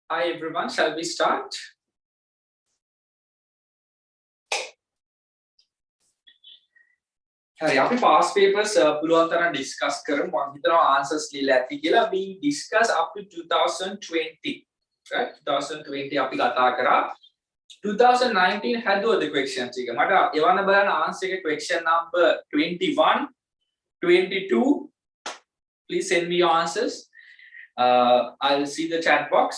Hi everyone, shall we start? Hari අපි past papers පුළුවන් තරම් discuss කරමු. මම හිතනවා answers ලියලා ඇති කියලා. We discuss up to 2020. Right? 2020 අපි කතා කරා. 2019 හැදුවද questions එක? මට එවන්න බලන්න answer එක question number 21, 22. Please send me your answers. I'll see the chat box.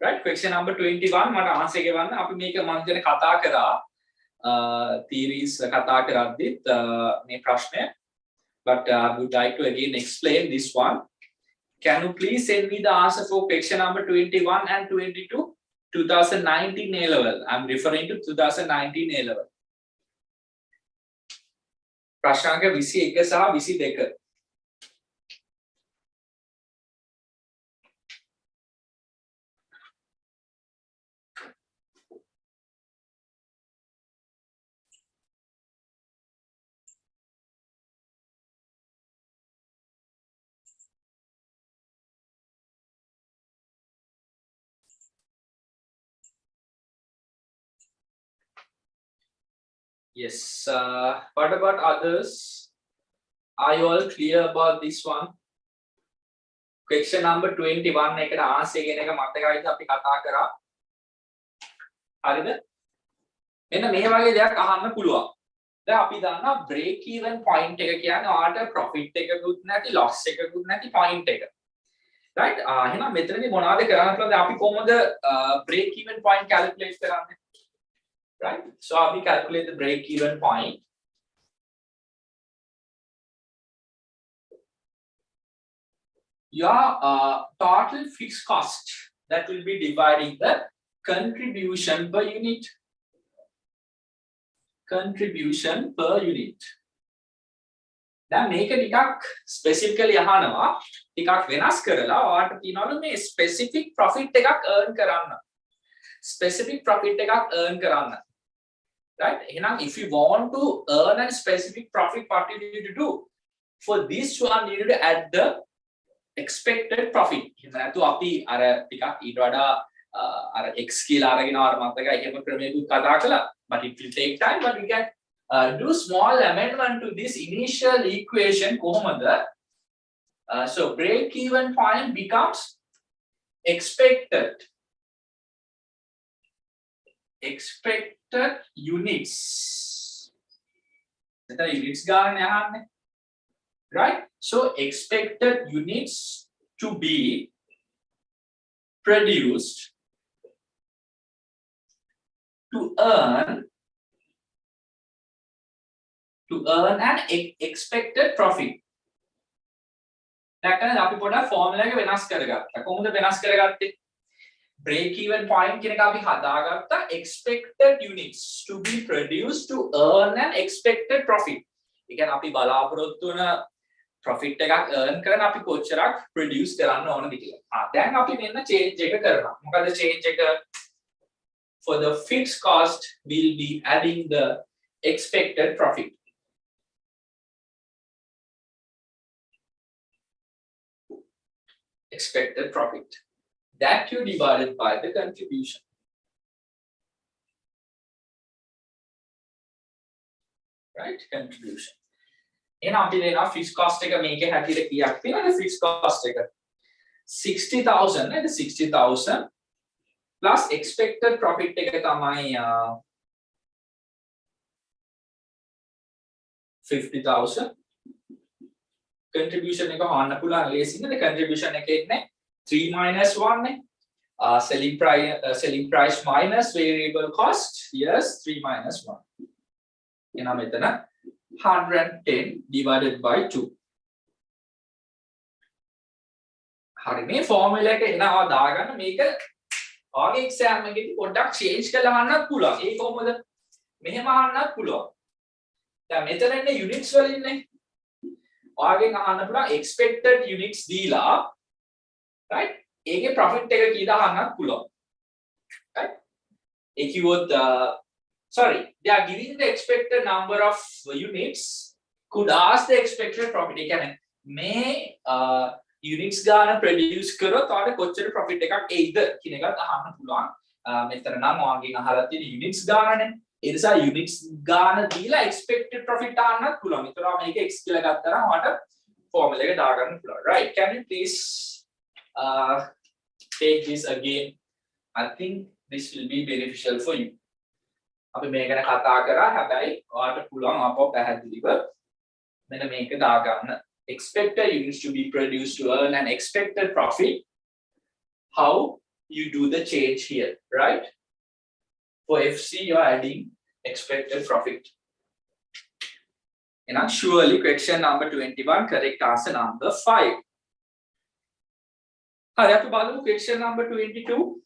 Right? Question number 21 මට answer එක එවන්න. අපි මේක මම හිතන්නේ කතා කරා. Theories කතා කරද්දිත් මේ ප්‍රශ්නය, but I would like to again explain this one. Can you please send me the answer for question number 21 and 22 2019 A level? I'm referring to 2019 A level. ප්‍රශ්නාංක 21 සහ 22. Yes, what about others? Are you all clear about this one? Question number 21 එකට answer කියන එක මතකයිද අපි කතා කරා? හරිද? එන්න මේ වගේ දෙයක් අහන්න පුළුවන්. දැන් අපි දන්නා break even point එක කියන්නේ ඔයාලට profit එකකුත් නැති loss එකකුත් නැති point එක. Right? එහෙනම් මෙතනදී මොනවද කරන්න පුළුවන්ද? අපි කොහොමද break even point calculate කරන්නේ? Right? So we calculate the break even point. Your total fixed cost that will be dividing the contribution per unit. Contribution per unit. දැන් මේක ටිකක් specifically අහනවා, ටිකක් වෙනස් කරලා ඔයාලට කියනවලු මේ specific profit එකක් earn කරන්න. Specific profit එකක් earn කරන්න. Right? එහෙනම් if you want to earn a specific profit, what you need to do? For this one, you need to add the expected profit. එහෙනම් අතු අපි අර ටිකක් ඊට වඩා අර x කියලා අරගෙන ආර මතකයි එහෙම ක්‍රමයකට කතා කළා. But it will take time, but we can do small amendment to this initial equation කොහොමද? So break even point becomes expected units. That's units ගන්න යහන්නේ. Right? So expected units to be produced to earn an expected profit. දැන් අපි පොඩ්ඩක් formula එක වෙනස් කරගත්තා. කොහොමද වෙනස් කරගත්තේ? Break even point කියන එක අපි හදාගත්තා expected units to be produced to earn an expected profit. ඒ කියන්නේ අපි බලාපොරොත්තු වෙන profit එකක් earn කරන අපි කොච්චරක් produce කරන්න ඕනද කියලා. දැන් අපි මෙන්න change එක කරනවා. මොකද change එක? For the fixed cost we'll be adding the expected profit. Expected profit. That you divided by the contribution. Right? Contribution. එහෙනම් අපි දෙනවා fixed cost එක මේකේ හැටියට කීයක් තියෙනවද fixed cost එක? 60,000 නේද? 60,000 plus expected profit එක තමයි 50,000. Contribution එක හොයන්න පුළුවන් ලේසියෙන්ද? contribution එකේ ඉන්නේ 3 minus 1 නේ. Selling price minus variable cost. Yes, 3 minus 1. එහෙනම් මෙතන 110 divided by 2. හරි මේ formula එක එනවා දාගන්න මේක ඔයාගේ exam එකේදී පොඩ්ඩක් change කරලා අහන්නත් පුළුවන්. ඒක කොහොමද? මෙහෙම අහන්නත් පුළුවන්. දැන් මෙතන ඉන්නේ units වල ඉන්නේ. ඔයාගෙන් අහන්න පුළුවන් expected units දීලා right? ඒකේ profit එක කීයද අහන්නත් පුළුවන්. Right? ඒ කිව්වොත් sorry, they are giving the expected number of units, could ask the expected profit. ඒ කියන්නේ මේ units ගාන produce කරොත් ඔයාලට කොච්චර profit එකක් එයිද කියන එකත් අහන්න පුළුවන්. මෙතන නම් ඔයාගෙන් අහලා තියෙන units ගානනේ. ඒ නිසා units ගාන දීලා expected profit අහන්නත් පුළුවන්. ඒතර මේක x කියලා ගත්තා නම් ඔයාලට formula එක දාගන්න පුළුවන්. Right? Can you please take this again? I think this will be beneficial for you. අපි මේ ගැන කතා කරා. හැබැයි ඔයාලට පුළුවන් අපව පැහැදිලිව මෙන්න මේක දාගන්න. Expected units to be produced to earn an expected profit. How you do the change here, right? For FC, you are adding expected profit. And surely question number 21, correct answer number 5. Hari අපි බලමු question number 22.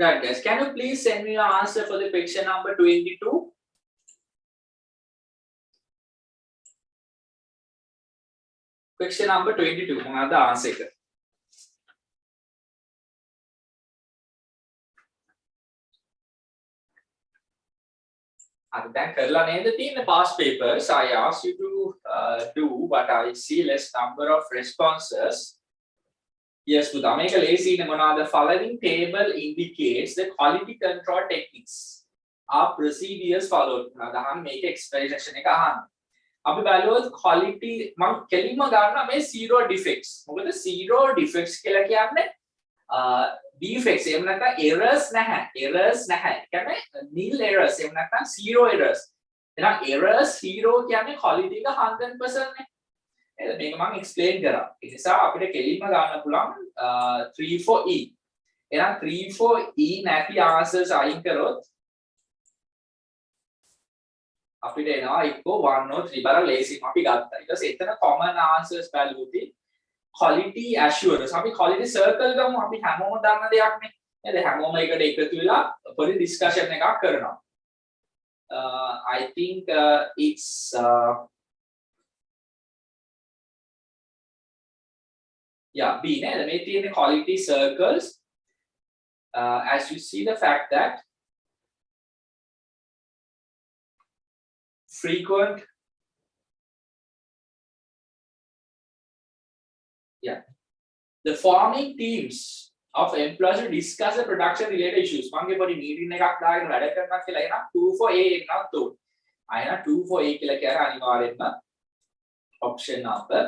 Right, guys. Can you please send me your answer for the question number 22? Question number 22. මොනවාද answer එක? අද දැන් කරලා නේද තියෙන්නේ past papers. I asked you to do what I see less number of responses. Yes, පුතා මේක ලේසියිනේ මොනවාද? Following table indicates the quality control techniques are procedures followed. අදහන් මේක explanation එක අහන්න. අපි බලුවොත් quality මම කෙලින්ම ගන්නවා මේ zero defects. මොකද zero defects කියලා කියන්නේ defects එහෙම නැත්නම් errors නැහැ. errors නැහැ. කියන්නේ nil errors එහෙම නැත්නම් zero errors. එහෙනම් errors zero කියන්නේ quality එක 100% නේ. මේක මම explain කරා. ඒ නිසා අපිට කෙලින්ම ගන්න පුළුවන් 34E. එහෙනම් 34E නැති answers අයින් කරොත් අපිට එනවා එක්කෝ 1 or 3 බර ලේසිම අපි ගත්තා. ඊට පස්සේ එතන common answers බලුවොත් quality assurance අපි quality circle ගමු. අපි හැමෝම දන්න දෙයක් නේ. නේද? හැමෝම එකට එකතු වෙලා පොඩි discussion එකක් කරනවා. I think it's yeah, B, the maintain the quality circles. As you see the fact that frequent, the forming teams of employees to discuss the production related issues. Mange podi meeting එකක් දාගෙන වැඩ කරනවා කියලා එනවා 24A එකක් උත්. අයන 24A කියලා කියන අනිවාර්යෙන්ම option number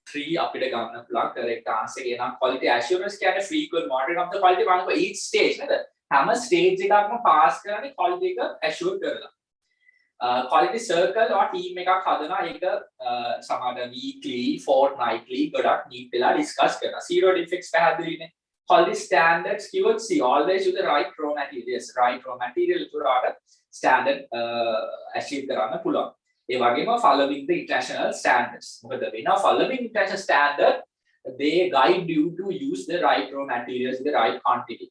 3 අපිට ගන්න පුළුවන් correct answer එක. එනවා quality assurance කියන්නේ frequent monitoring of the quality one for each stage නේද? හැම stage එකක්ම pass කරන්නේ quality එක assure කරලා. quality circle or team එකක් හදනවා. ඒක සමහර weekly, fortnightly ගොඩක් need වෙලා discuss කරනවා. Zero defects පැහැදිලිනේ. Quality standards keyword C, always use the right raw materials. Right raw material උඩට standard achieve කරන්න පුළුවන්. ඒ වගේම following the international standards. මොකද වෙනවා following international standard they guide you to use the right raw materials in the right quantity.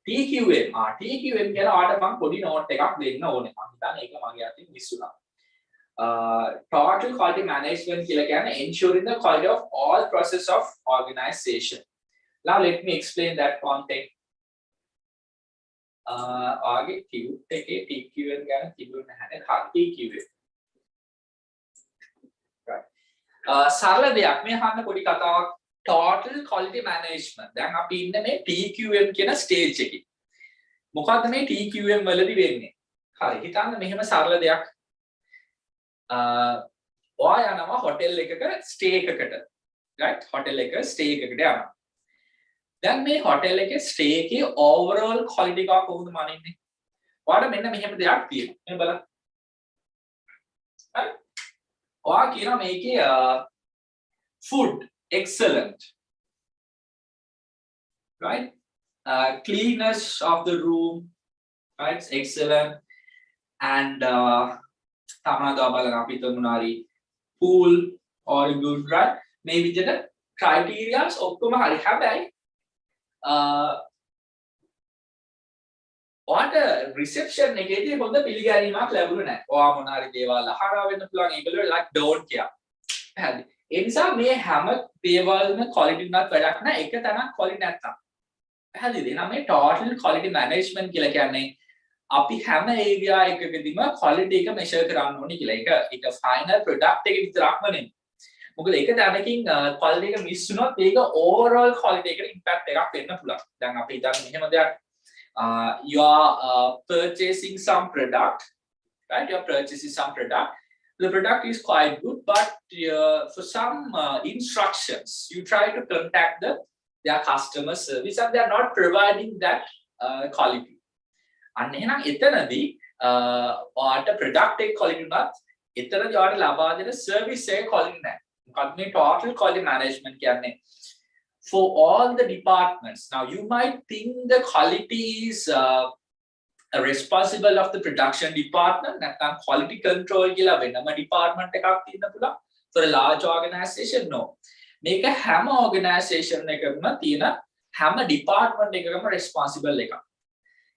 TQM TQM කියන ආට මම පොඩි note එකක් දෙන්න ඕනේ. මම හිතන්නේ ඒක මගේ අතින් මිස් වුණා. Total quality management කියලා කියන්නේ ensuring the quality of all process of organization. Now let me explain that content. ආගේ Q එකේ TQM ගැන තිබුණ නැහැ නේද? TQM. Right. සරල දෙයක් මේ අහන්න පොඩි කතාවක්. Total quality management. දැන් අපි ඉන්නේ මේ TQM කියන stage එකේ. මොකද්ද මේ TQM වලදී වෙන්නේ? හරි හිතන්න මෙහෙම සරල දෙයක්. ඔයා යනවා hotel එකක stay එකකට. right? hotel එක stay එකකට යනවා. දැන් මේ hotel එකේ stay එකේ overall quality එක කොහොමද මනින්නේ? ඔයාලට මෙන්න මෙහෙම දෙයක් තියෙනවා. මේ බලන්න. හරි. ඔයා කියනවා මේකේ food excellent, right? Cleanness of the room, right? It's excellent. And pool or good, right? Maybe the criteria ඔක්කොම හරි. හැබැයි ඔයාට reception එකේදී හොඳ පිළිගැනීමක් ලැබුණේ නැහැ. ඔයා මොන හරි දේවල් අහනවා වෙන්න පුළුවන්. ඒගොල්ලෝ like don't care. හරි. ඒ නිසා මේ හැම දේවල්ම quality උනත් වැඩක් නැහැ. එක තැනක් quality නැත්තම්. හරිද? එහෙනම් මේ total quality management කියලා කියන්නේ අපි හැම area එකකදීම quality එක measure කරන්න ඕනේ කියලා. ඒක final product එක විතරක්ම නෙමෙයි. මොකද ඒක දැනකින් quality එක miss වුණොත් ඒක overall quality එකට impact එකක් වෙන්න පුළුවන්. දැන් අපි හිතමු මෙහෙම දෙයක්. You are purchasing some product, right? You are purchasing some product. The product is quite good, but for some instructions, you try to contact their customer service, and they are not providing that quality. And එහෙනම් එතනදී ඔයාට product එක quality උනත් එතනදී ඔයාට ලබා දෙන service එක quality නැහැ. මොකද මේ total quality management කියන්නේ for all the departments. Now you might think the quality is responsible of the production department, නැත්නම් quality control කියලා වෙනම department එකක් තියෙන්න පුළුවන්. For a large organization, no. මේක හැම organization එකකම තියෙන හැම department එකකම responsible එකක්.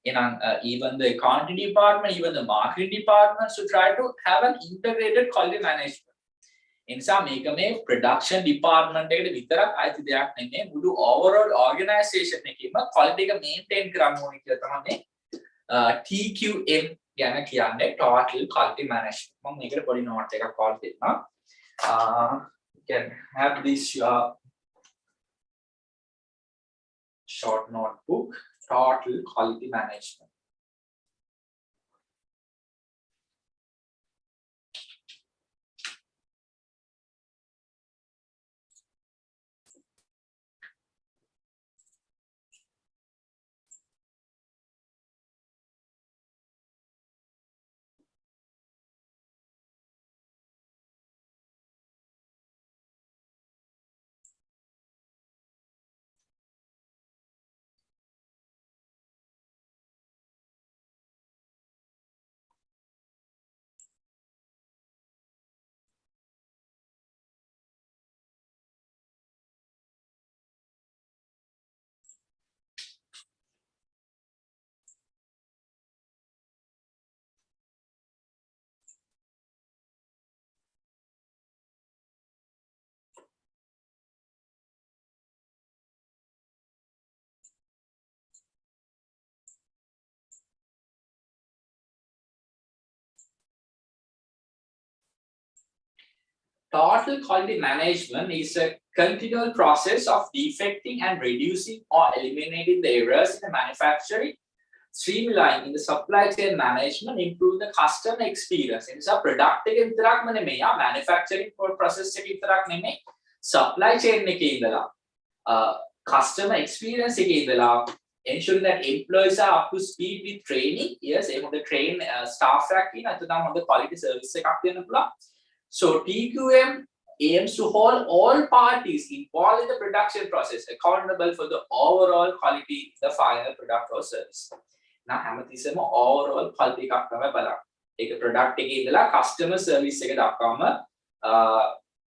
එහෙනම් even the accounting department, even the marketing department should try to have an integrated quality management. එනිසා මේක මේ production department එකට විතරක් අයිති දෙයක් නෙමෙයි, මුළු overall organization එකේම quality එක maintain කරන්න ඕනේ කියලා තමයි TQM ගැන කියන්නේ, total quality management. මම මේකට පොඩි note එකක් පාස් දෙන්නම්. You can have this short notebook, total quality management. Total quality management is a continual process of defecting and reducing or eliminating the errors in the manufacturing, streamlining the supply chain management, improve the customer experience. It's a product එක විතරක්ම නෙමෙයි, manufacturing process එක විතරක් නෙමෙයි, supply chain එකේ ඉඳලා customer experience එකේ ඉඳලා ensuring that employees are up to speed with training. Yes, they want to train staff එකක් ඉන්න අතන හොඳ quality service එකක් දෙන්න පුළුවන්. So TQM aims to hold all parties involved in the production process accountable for the overall quality of the final product or service. Now, හැමතිස්සෙම overall quality එකක් තමයි බලන්න. ඒක product එකේ ඉඳලා customer service එක දක්වාම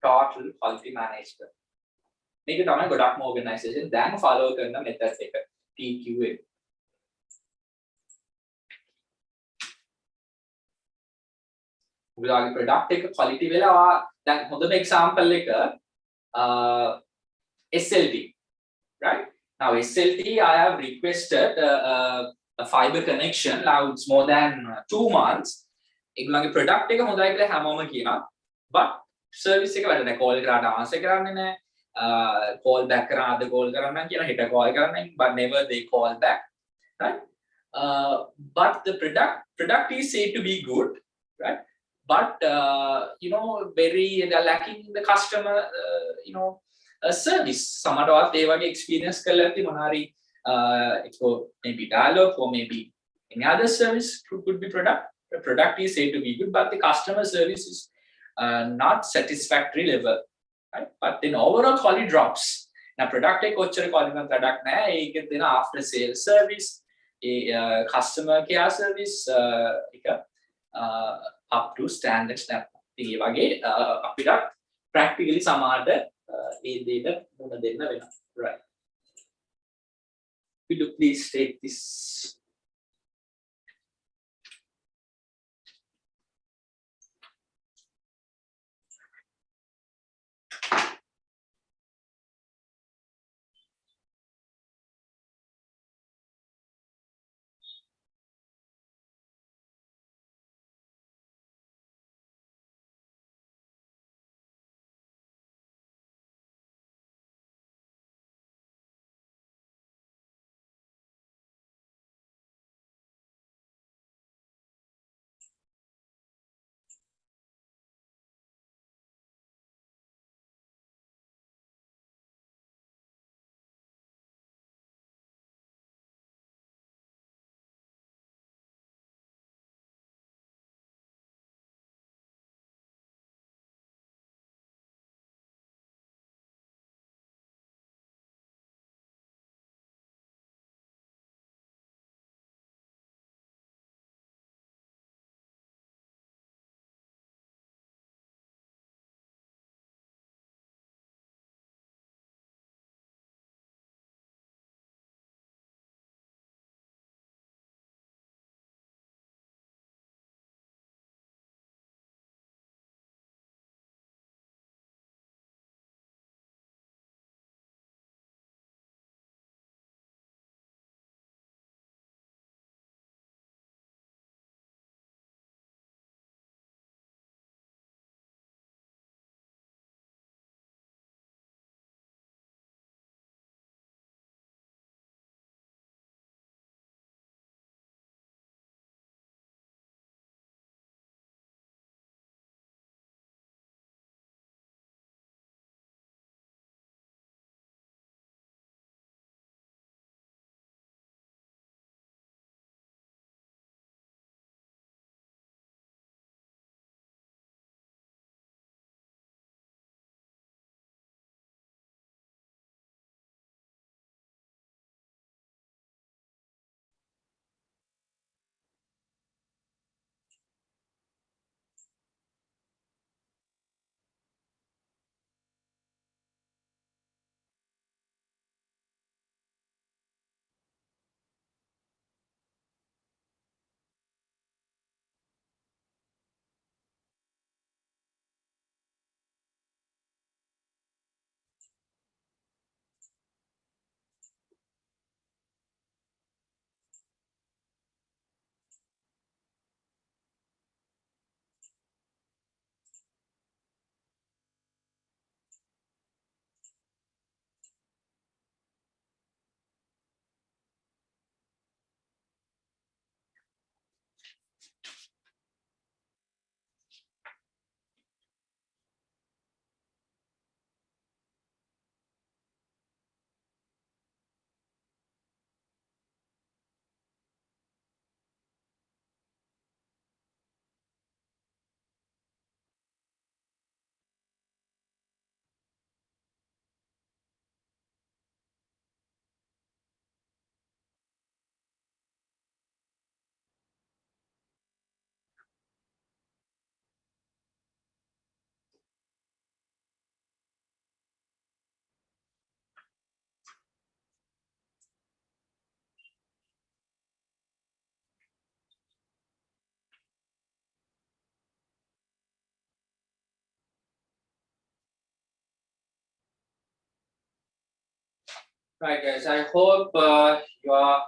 total quality management. මේක තමයි ගොඩක්ම organization දැන් follow කරන method එක TQM. ඔයාගේ product එක quality වෙලා දැන් හොඳම example එක SLT, right? Now SLT I have requested a fiber connection. Now it's more than 2 months. ඒගොල්ලන්ගේ product එක හොඳයි කියලා හැමෝම කියනවා. But service එක වැඩ නැහැ. call කරාට answer කරන්නේ නැහැ. Call back කරාද call කරන්න කියන හිට call කරන්නේ but never they call back, right? But the product is said to be good, right? But they're lacking the customer service. සමහරවිට ඒ වගේ experience කරලා ඇති මොනාරි for maybe dialogue or maybe any other service could be product. The product is said to be good, but the customer service is not satisfactory level, right? But then overall quality drops. Now product එක කොච්චර quality එකක් වැඩක් නැහැ. ඒකෙත් දෙන after sale service, customer care service එක up to standards නැත්නම්. ඉතින් ඒ වගේ අපිට practically සමහරට මේ දෙයට මුණ දෙන්න වෙනවා. Right. Will you please take this? Right, guys. I hope you are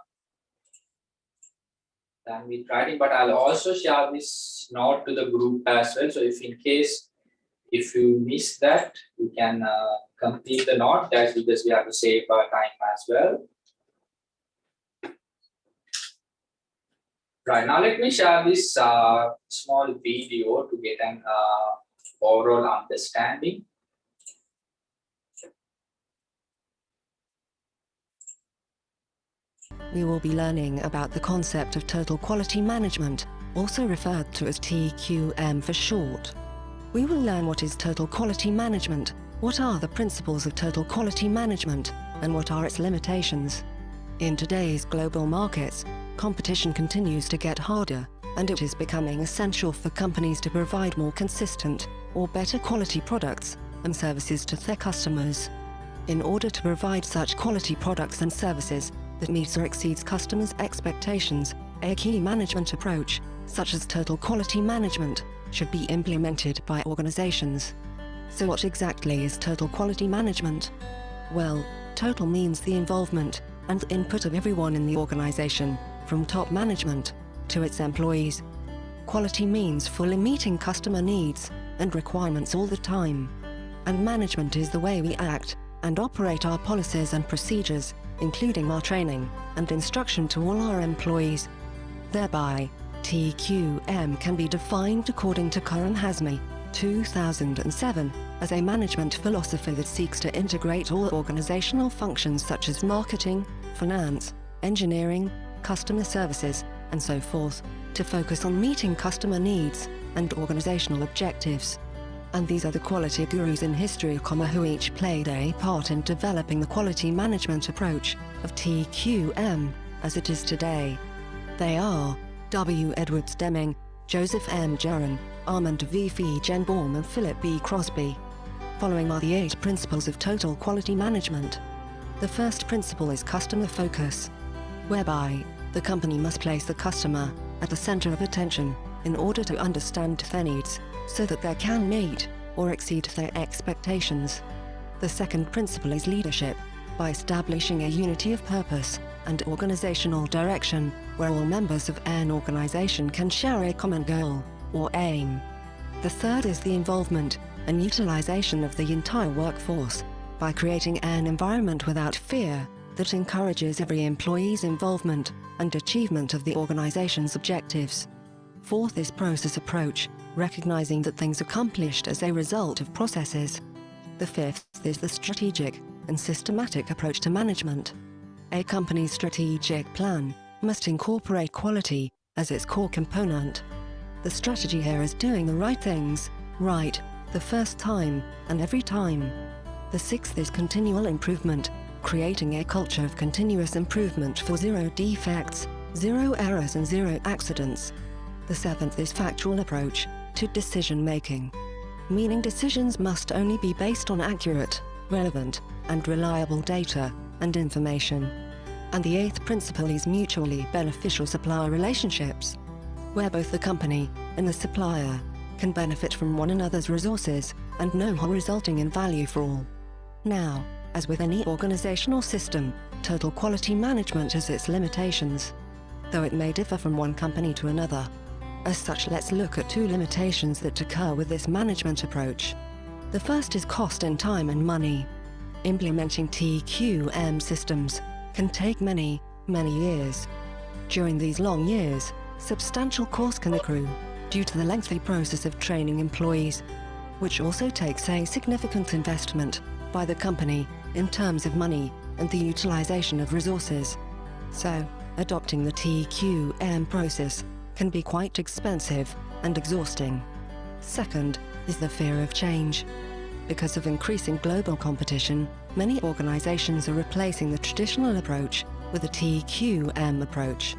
done with writing, but I'll also share this note to the group as well. So if in case if you miss that, you can complete the note. That's because we have to save our time as well. Right, now let me share this small video to get an overall understanding. We will be learning about the concept of total quality management, also referred to as TQM for short. we will learn what is total quality management, what are the principles of total quality management, and what are its limitations. In today's global markets, competition continues to get harder, and it is becoming essential for companies to provide more consistent or better quality products and services to their customers. In order to provide such quality products and services that meets or exceeds customers' expectations, a key management approach, such as total quality management, should be implemented by organizations. So what exactly is total quality management? Well, total means the involvement and input of everyone in the organization, from top management to its employees. Quality means fully meeting customer needs and requirements all the time. And management is the way we act and operate our policies and procedures, including our training and instruction to all our employees. Thereby, TQM can be defined according to Karan Hazmi, 2007, as a management philosophy that seeks to integrate all organizational functions such as marketing, finance, engineering, customer services, and so forth, to focus on meeting customer needs and organizational objectives. And these are the quality gurus in history, who each played a part in developing the quality management approach of TQM as it is today. They are W. Edwards Deming, Joseph M. Jaron, Armand V. Feigenbaum, and Philip B. Crosby. Following are the 8 principles of total quality management. The first principle is customer focus, whereby the company must place the customer at the center of attention in order to understand their needs, so that they can meet or exceed their expectations. The second principle is leadership, by establishing a unity of purpose and organizational direction, where all members of an organization can share a common goal or aim. The third is the involvement and utilization of the entire workforce, by creating an environment without fear that encourages every employee's involvement and achievement of the organization's objectives. Fourth is process approach, recognizing that things accomplished as a result of processes. The fifth is the strategic and systematic approach to management. A company's strategic plan must incorporate quality as its core component. The strategy here is doing the right things, right, the first time, and every time. The sixth is continual improvement, creating a culture of continuous improvement for 0 defects, 0 errors, and 0 accidents. The seventh is factual approach to decision-making, meaning decisions must only be based on accurate, relevant, and reliable data and information. And the eighth principle is mutually beneficial supplier relationships, where both the company and the supplier can benefit from one another's resources and know-how, resulting in value for all. Now, as with any organizational system, total quality management has its limitations, though it may differ from one company to another. As such, let's look at 2 limitations that occur with this management approach. The first is cost in time and money. Implementing TQM systems can take many, many years. During these long years, substantial cost can accrue due to the lengthy process of training employees, which also takes a significant investment by the company in terms of money and the utilization of resources. So, adopting the TQM process can be quite expensive and exhausting. Second is the fear of change. Because of increasing global competition, many organizations are replacing the traditional approach with a TQM approach.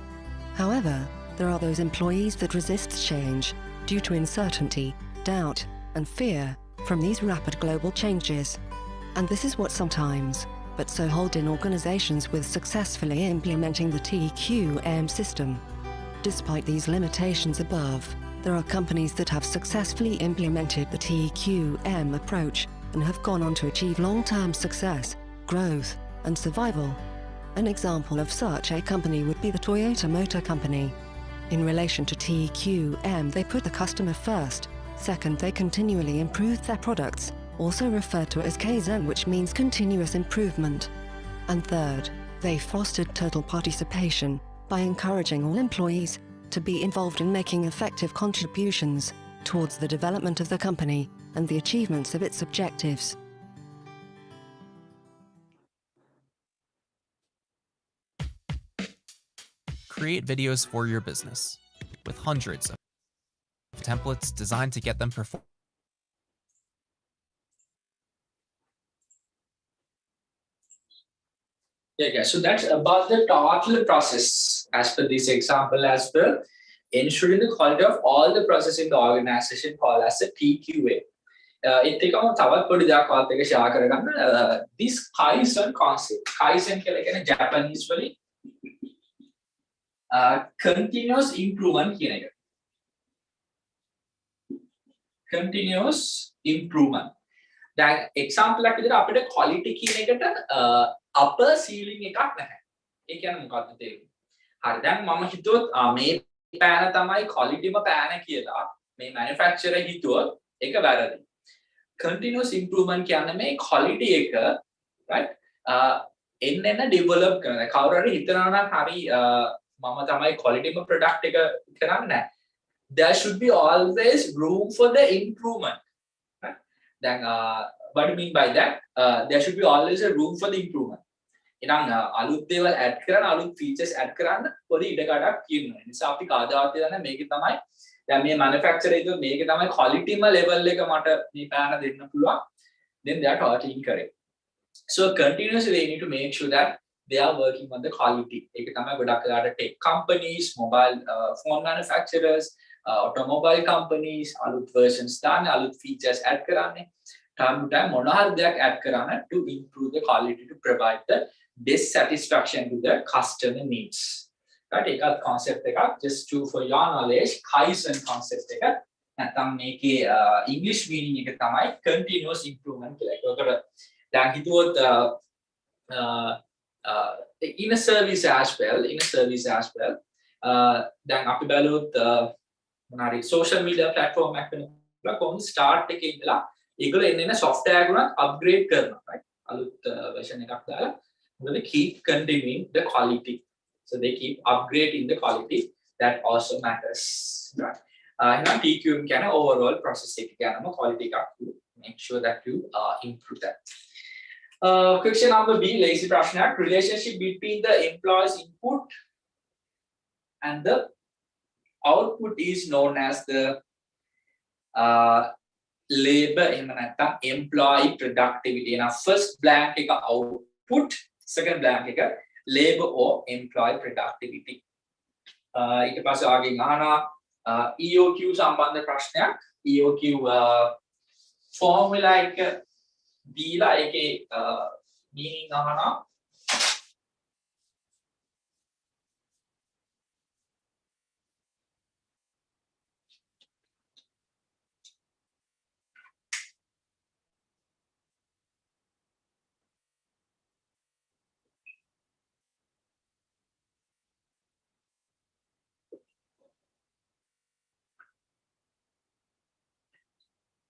However, there are those employees that resist change due to uncertainty, doubt, and fear from these rapid global changes. And this is what sometimes, but so hold in organizations with successfully implementing the TQM system. Despite these limitations above, there are companies that have successfully implemented the TQM approach and have gone on to achieve long-term success, growth, and survival. An example of such a company would be the Toyota Motor Company. In relation to TQM, they put the customer first. Second, they continually improved their products, also referred to as Kaizen, which means continuous improvement. And third, they fostered total participation by encouraging all employees to be involved in making effective contributions towards the development of the company and the achievements of its objectives. Create videos for your business with hundreds of templates designed to get them performing Yeah. So that's about the total process as per this example as well. Ensuring the quality of all the process in the organization called as a TQA. ඒත් එකම තවත් පොඩි දෙයක් ඔයත් එක්ක share කරගන්න this Kaizen concept. Kaizen කියලා කියන්නේ Japanese වලින් continuous improvement කියන එක. Continuous improvement. දැන් example එකක් විදිහට අපිට quality කියන එකට upper ceiling එකක් නැහැ. ඒ කියන්නේ මොකක්ද තේරුම? හරි දැන් මම හිතුවොත් මේ පෑන තමයි qualityම පෑන කියලා මේ manufacturer හිතුවොත් ඒක වැරදි. Continuous improvement කියන්නේ මේ quality එක right එන්න develop කරන. කවුරු හරි හිතනවා නම් හරි මම තමයි qualityම product එක කරන්නේ. There should be always room for the improvement. Right? Then what do you mean by that? There should be always a room for the improvement. එහෙනම් අලුත් දේවල් add කරන්න අලුත් features add කරන්න පොඩි ඉඩකඩක් තියෙනවා. ඒ නිසා අපි කාදාවත් දන්නේ මේක තමයි දැන් මේ manufacturer එක මේක තමයි qualityම level එක මට මේ පෑන දෙන්න පුළුවන්. Then they are totally correct. So continuously they need to make sure that they are working on the quality. ඒක තමයි ගොඩක් වෙලාවට tech companies, mobile phone manufacturers, automobile companies අලුත් versions දාන්න අලුත් features add කරන්නේ. time to time මොන හරි දෙයක් add කරන්න to improve the quality to provide the best satisfaction to the customer needs. Right? ඒකත් concept එකක් just to for your knowledge Kaizen concept එක නැත්නම් මේකේ English meaning එක තමයි continuous improvement කියලා. ඒකට දැන් හිතුවොත් in a service as well දැන් අපි බලුවොත් මොනාරි social media platform එකක් වෙනවා කොහොමද start එකේ ඉඳලා ඒගොල්ලෝ එන්න software ගුණත් upgrade කරනවා right අලුත් version එකක් දාලා මොකද keep continuing the quality. So they keep upgrading the quality. That also matters. Right? TQM can overall process quality to make sure that you improve that. Question number B, lazy prashnak. Relationship between the employee's input and the output is known as the labor employee productivity. Now, first blank output, second blank labor or employee productivity. ඊට පස්සේ ආගෙන් අහනවා EOQ සම්බන්ධ ප්‍රශ්නයක් EOQ formula එක දීලා ඒකේ මීනින් අහනවා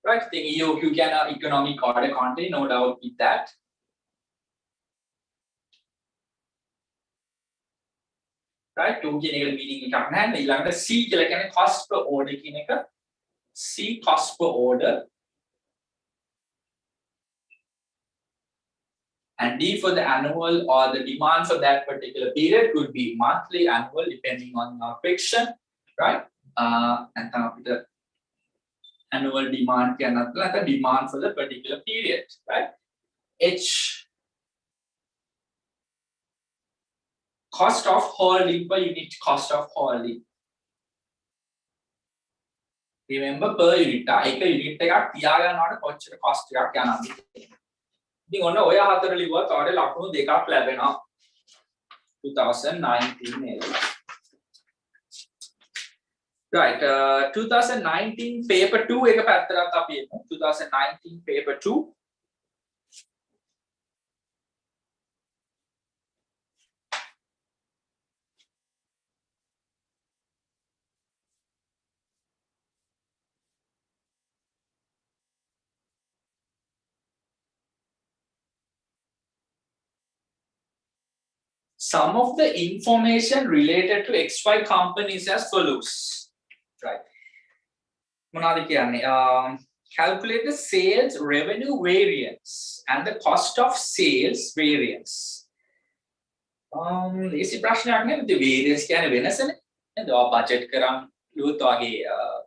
right thing EOQ can economic order quantity no doubt with that right to කියන එක meaning එකක් නැහැ ඊළඟට C කියලා කියන්නේ cost per order කියන එක C cost per order and D for the annual or the demand for that particular period could be monthly annual depending on your question right and then annual demand can like a demand for the particular period, right? H cost of holding per unit cost of holding. Remember per unit එක unit එකක් තියාගන්නවට කොච්චර cost එකක් යනවද? ඉතින් ඔන්න ඔය හතර ලිව්වත් ඔයාලට ලකුණු දෙකක් ලැබෙනවා 2019 එකට. Right, 2019 paper 2 එක පැත්තකට අපි එමු 2019 paper 2 Some of the information related to XY companies as follows. Right. මොනවද කියන්නේ? Calculate the sales revenue variance and the cost of sales variance. Easy ප්‍රශ්නයක් නේ. the variance කියන්නේ වෙනසනේ. නේද? ඔය budget කරන් ලුත් වගේ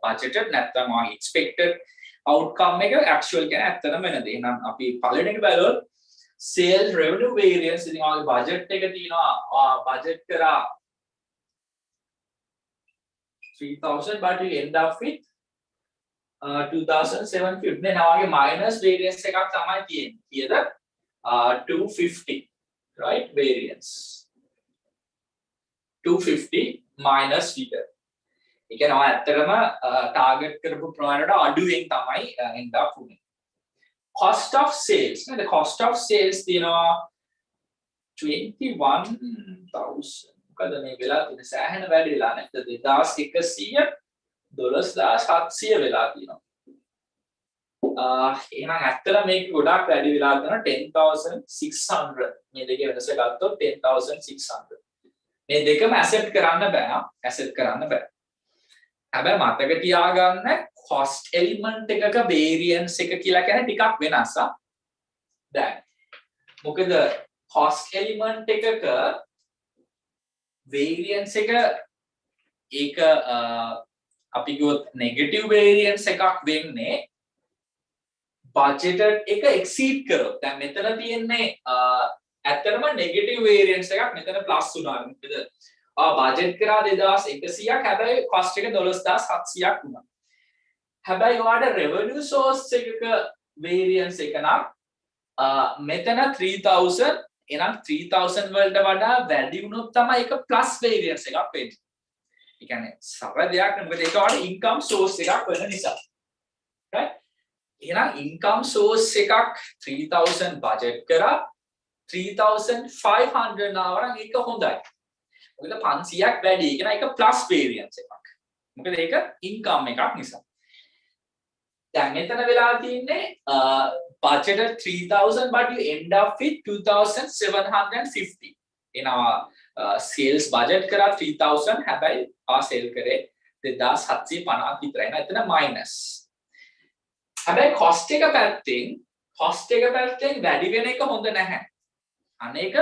budgeted නැත්නම් ඔය expected outcome එක actual කියන්නේ ඇත්තටම වෙනද. එහෙනම් අපි පළවෙනි එක බලුවොත් sales revenue variance ඉතින් ඔයාගේ budget එක තියෙනවා budget කරා 3000 but you end up with 2750 නේ නවාගේ minus variance එකක් තමයි තියෙන්නේ කීයද 250 right variance 250 minus figure ඒ කියන්නේ ඔයා ඇත්තටම target කරපු ප්‍රමාණයට අඩුවෙන් තමයි end up වුනේ cost of sales නේද cost of sales තියෙනවා 21000 මොකද මේ වෙලා තියෙන සෑහෙන වැඩි වෙලා නේද 2100 12700 වෙලා තියෙනවා එහෙනම් ඇත්තට මේක ගොඩක් වැඩි වෙලා තියෙනවා 10600 මේ දෙකේ වෙනස ගත්තොත් 10600 මේ දෙකම ඇසෙප්ට් කරන්න බෑ හැබැයි මතක තියාගන්න cost element එකක variance එක කියලා කියන්නේ ටිකක් වෙනස් දැන් මොකද cost element එකක variance එක ඒක අපි ගොත් negative variance එකක් වෙන්නේ budgeted එක exceed කරොත් දැන් මෙතන තියෙන්නේ ඇත්තටම negative variance එකක් මෙතන plus වුණා මොකද budget කරා 2100ක් හැබැයි cost එක 12700ක් වුණා හැබැයි ඔයාලට revenue source එකක variance එක නම් මෙතන 3000 එහෙනම් 3000 වලට වඩා වැඩි වුණොත් තමයි ඒක plus variance එකක් වෙන්නේ. ඒ කියන්නේ සරල දෙයක් නෙවෙයි මොකද ඒක ඔයාලට income source එකක් වෙන නිසා. right? එහෙනම් income source එකක් 3000 budget කරා 3500 නාවනම් ඒක හොඳයි. මොකද 500ක් වැඩි. ඒ කියන්නේ ඒක plus variance එකක්. මොකද ඒක income එකක් නිසා. දැන් මෙතන වෙලා තියෙන්නේ budgeted 3000 but you end up with 2750 එනවා sales budget කරා 3000 හැබැයි sell කරේ 2750 විතරයි නේද එතන minus හැබැයි cost එක පැත්තෙන් වැඩි වෙන එක හොඳ නැහැ අනේක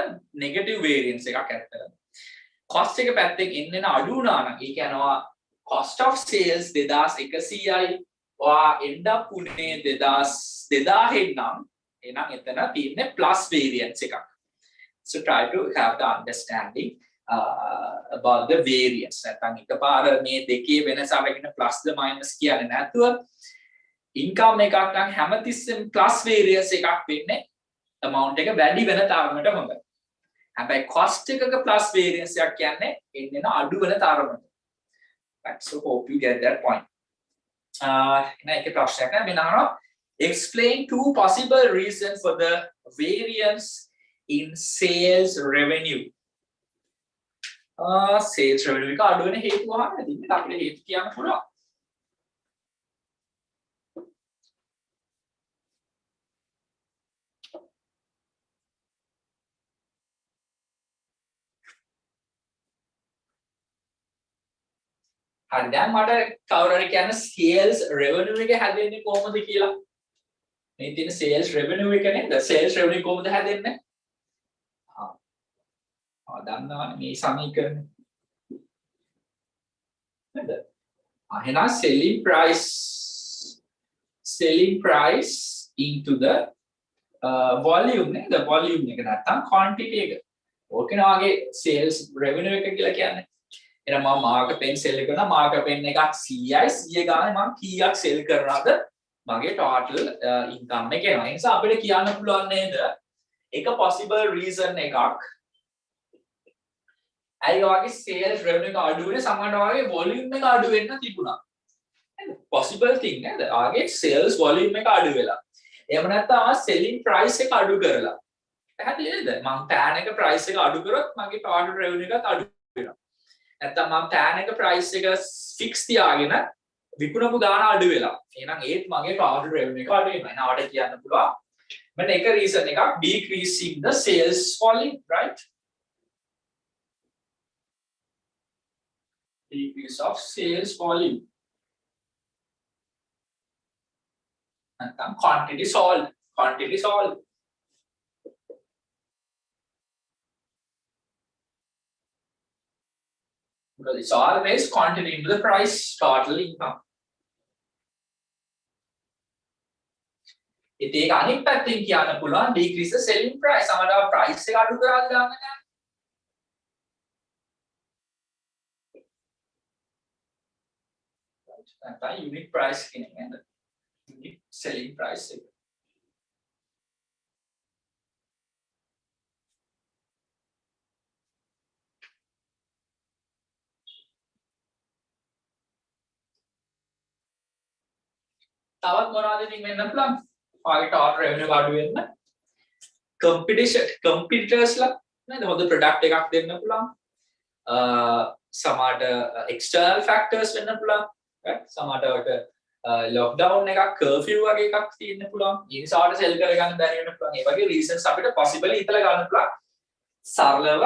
negative variance එකක් ඇත්තටම cost එක පැත්තෙන් එන්න අඩු වුණා නම් ඒ කියනවා cost of sales 2100යි end up උනේ 2000 නම් එහෙනම් එතන තියෙන්නේ plus variance එකක් so try to have the understanding about the variance නැත්නම් එකපාර මේ දෙකේ වෙනස අරගෙන plus the minus කියන්නේ නැතුව income එකක් නම් හැමතිස්සෙම plus variance එකක් වෙන්නේ amount එක වැඩි වෙන තරමට හොඳයි හැබැයි cost එකක plus variance එකක් කියන්නේ එන්නේ අඩු වෙන තරමට right so hope you get that point explain two possible reasons for the variance in sales revenue. Sales revenue එක අඩු වෙන හේතු අහන්න ඉතින් අපිට හේතු කියන්න පුළුවන්. හරි දැන් මට කවුරු හරි කියන්න sales revenue එක හැදෙන්නේ කොහොමද කියලා මේ තියෙන sales revenue එක නේද sales revenue කොහොමද හැදෙන්නේ දන්නවනේ මේ සමීකරණය නේද එහෙනම් selling price into the volume නේද volume එක නැත්තම් quantity එක ඕකේ නාගේ sales revenue එක කියලා කියන්නේ එහෙනම් මම මාර්කර් පෙන් සෙල් කරනවා මාර්කර් පෙන් එකක් 100යි 100 ගානේ මම කීයක් සෙල් කරනවද මගේ total income එක එනවා ඒ නිසා අපිට කියන්න පුළුවන් නේද එක possible reason එකක් අයි ඔයගේ sales revenue එක අඩු වෙන සමහරවිට ඔයගේ volume එක අඩු වෙන්න තිබුණා නේද possible thing නේද ඔයගේ sales volume එක අඩු වෙලා එහෙම නැත්නම් selling price එක අඩු කරලා පැහැදිලි නේද මම pan එක price එක අඩු කරොත් මගේ total revenue එකත් අඩු වෙනවා නැත්නම් මම tan එක price එක fix තියාගෙන විකුණපු ගාන අඩු වෙලා. එහෙනම් ඒත් මගේ total revenue එක අඩු වෙනවා. එහෙනම් අපිට කියන්න පුළුවන් මෙන්න එක reason එකක් decreasing the sales volume, right? Decrease of sales volume. නැත්නම් quantity sold. Because it's always quantity into the price, total income. ඉතින් ඒක අනිත් පැත්තෙන් කියන්න පුළුවන් decrease the selling price. සමහරවිට price එක අඩු කරලා දාන්න නෑ. නැත්නම් unit price කියන එක නේද? Unit selling price එක. තවත් මොනවද ඉතින් වෙන්න පුළුවන්? ඔයාගේ total revenue අඩු වෙන්න competitorsලා නේද? හොඳ product එකක් දෙන්න පුළුවන්. සමහරට external factors වෙන්න පුළුවන්. right? සමහරට lockdown එකක් curfew වගේ එකක් තියෙන්න පුළුවන්. ඒ නිසාට sell කරගන්න බැරි වෙන්න පුළුවන්. ඒ වගේ reasons අපිට possibly හිතලා ගන්න පුළුවන්. සරලව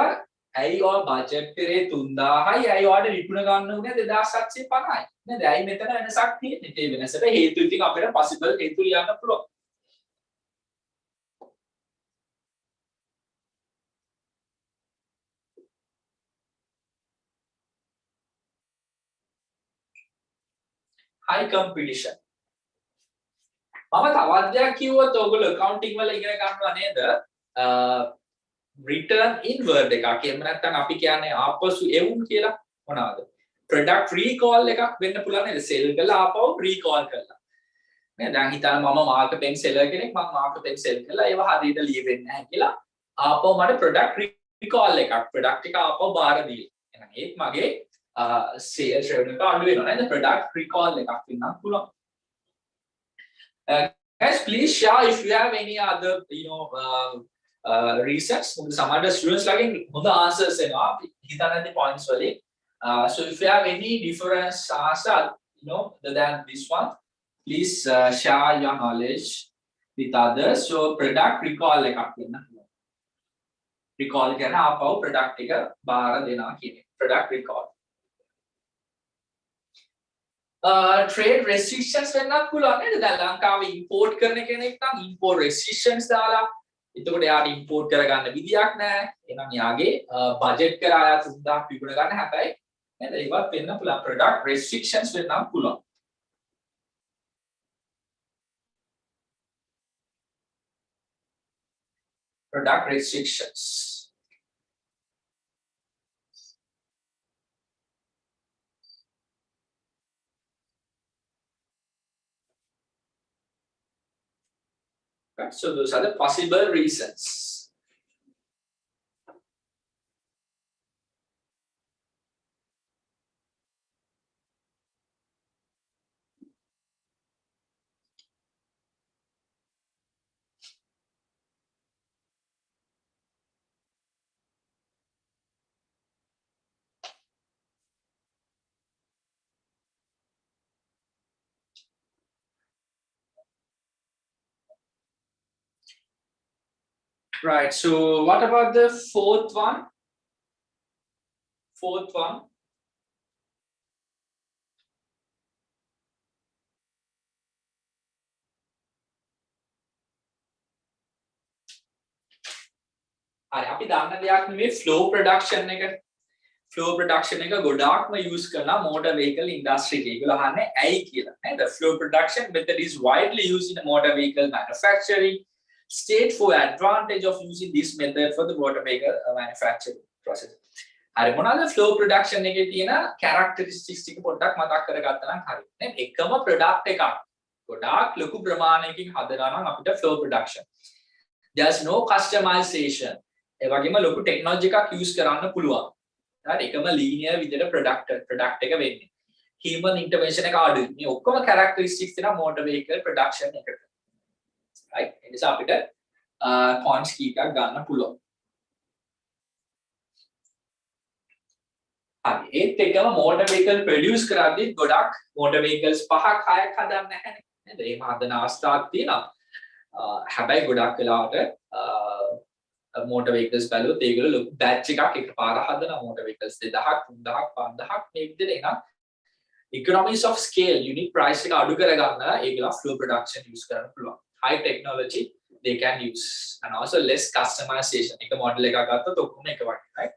ඇයි ඔය budget කරේ 3000යි ඇයි ඔයාලට විකුණ ගන්න උනේ 2750යි. නේද? ඇයි මෙතන වෙනසක් තියෙන්නේ? ඒ වෙනසට හේතු ඉතින් අපිට possible හේතු ලියන්න පුළුවන්. high competition. මම තවත් දෙයක් කිව්වොත් ඔයගොල්ලෝ accounting වල ඉගෙන ගන්නවා නේද? return inward එකක්. එහෙම නැත්නම් අපි කියන්නේ ආපසු එවුම් කියලා මොනවාද? product recall එකක් වෙන්න පුළුවන් නේද? sell කළා ආපහු recall කළා. නේද? දැන් හිතන්න මම marketing seller කෙනෙක් මම marketing sell කළා ඒව හරියට ලියෙන්නේ නැහැ කියලා ආපහු මට product recall එකක් product එක ආපහු බාර දීලා. එහෙනම් ඒත් මගේ sales revenue එක අඩු වෙනවා නේද? product recall එකක් වෙන්න පුළුවන්. Guys, please share if you have any other reasons. Some other students lagging the answers එනවා හිතන්න ඇති points වලින්. So if you have any different answer other than this one, please share your knowledge with others. So product recall එකක් වෙන්න පුළුවන්. recall කරන ආපහු product එක බාර දෙනවා කියන්නේ product recall. trade restrictions වෙන්නත් පුළුවන් නේද? දැන් ලංකාවේ import කරන කෙනෙක් නම් import restrictions දාලා එතකොට යාට import කරගන්න විදියක් නැහැ. එහෙනම් යාගේ budget කරා ආය 3000ක් විකුණ ගන්න හැබැයි නේද? ඒවත් වෙන්න පුළුවන් product restrictions වෙන්නත් පුළුවන්. product restrictions. Right, so those are the possible reasons. Right, so what about the fourth one? Fourth one. හරි අපි දන්න දෙයක් නෙමෙයි flow production එක. flow production එක ගොඩාක්ම use කරන motor vehicle industry එකේ. ඒගොල්ලෝ අහන්නේ ඇයි කියලා. නේද? flow production method is widely used in the motor vehicle manufacturing. State for advantage of using this method for the motor vehicle manufacturing process. හරි මොනවාද flow production එකේ තියෙන characteristics ටික පොඩ්ඩක් මතක් කරගත්තා නම් හරි. නේ එකම product එකක් ගොඩාක් ලොකු ප්‍රමාණයකින් හදනවා නම් අපිට flow production. There's no customization. ඒ වගේම ලොකු technology එකක් use කරන්න පුළුවන්. හරි එකම linear විදිහට product එක වෙන්නේ. Human intervention එක අඩුයි. මේ ඔක්කොම characteristics තියෙන motor vehicle production එකට. right ඒ නිසා අපිට points කීපයක් ගන්න පුළුවන්. හරි ඒත් එකම motor vehicle produce කරද්දී ගොඩක් motor vehicles 5ක් 6ක් හදන්න නැහැ නේද? එහෙම හදන අවස්ථාවක් තියෙනවා. හැබැයි ගොඩක් වෙලාවට motor vehicles බැලුවොත් ඒගොල්ලෝ ලොකු batch එකක් එකපාර හදනවා motor vehicles 2000ක් 3000ක් 5000ක් මේ විදිහට එනවා. economies of scale unit price එක අඩු කරගන්න ඒගොල්ලෝ flow production use කරන්න පුළුවන්. high technology they can use and also less customization. එක model එකක් ගත්තොත් ඔක්කොම එක වගේ right?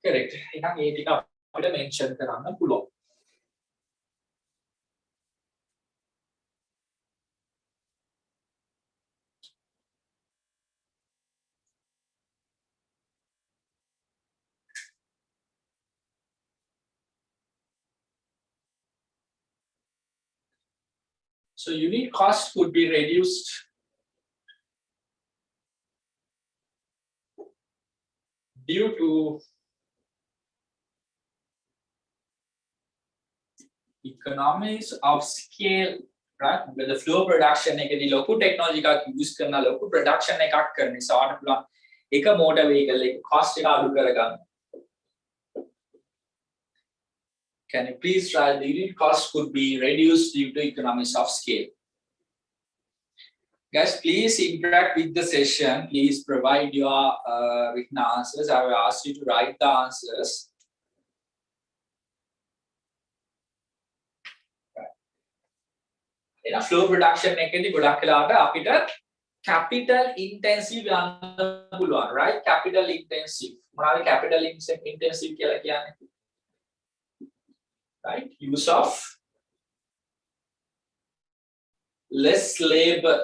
correct. එහෙනම් ඒ ටික අපිට mention කරන්න පුළුවන්. So unit cost would be reduced due to economies of scale, right? With the flow production එකදී ලොකු technology එකක් use කරන ලොකු production එකක් කරන නිසා ඔයාලට පුළුවන් එක motor vehicle එක cost එක අඩු කරගන්න. Can you please try the unit cost could be reduced due to economies of scale? Guys, please interact with the session. Please provide your written answers. I will ask you to write the answers. In a flow production එකේදී ගොඩක් වෙලාවට අපිට capital intensive යන්න පුළුවන්, right? Capital intensive. මොනවාද capital intensive කියලා කියන්නේ? Right? Use of less labor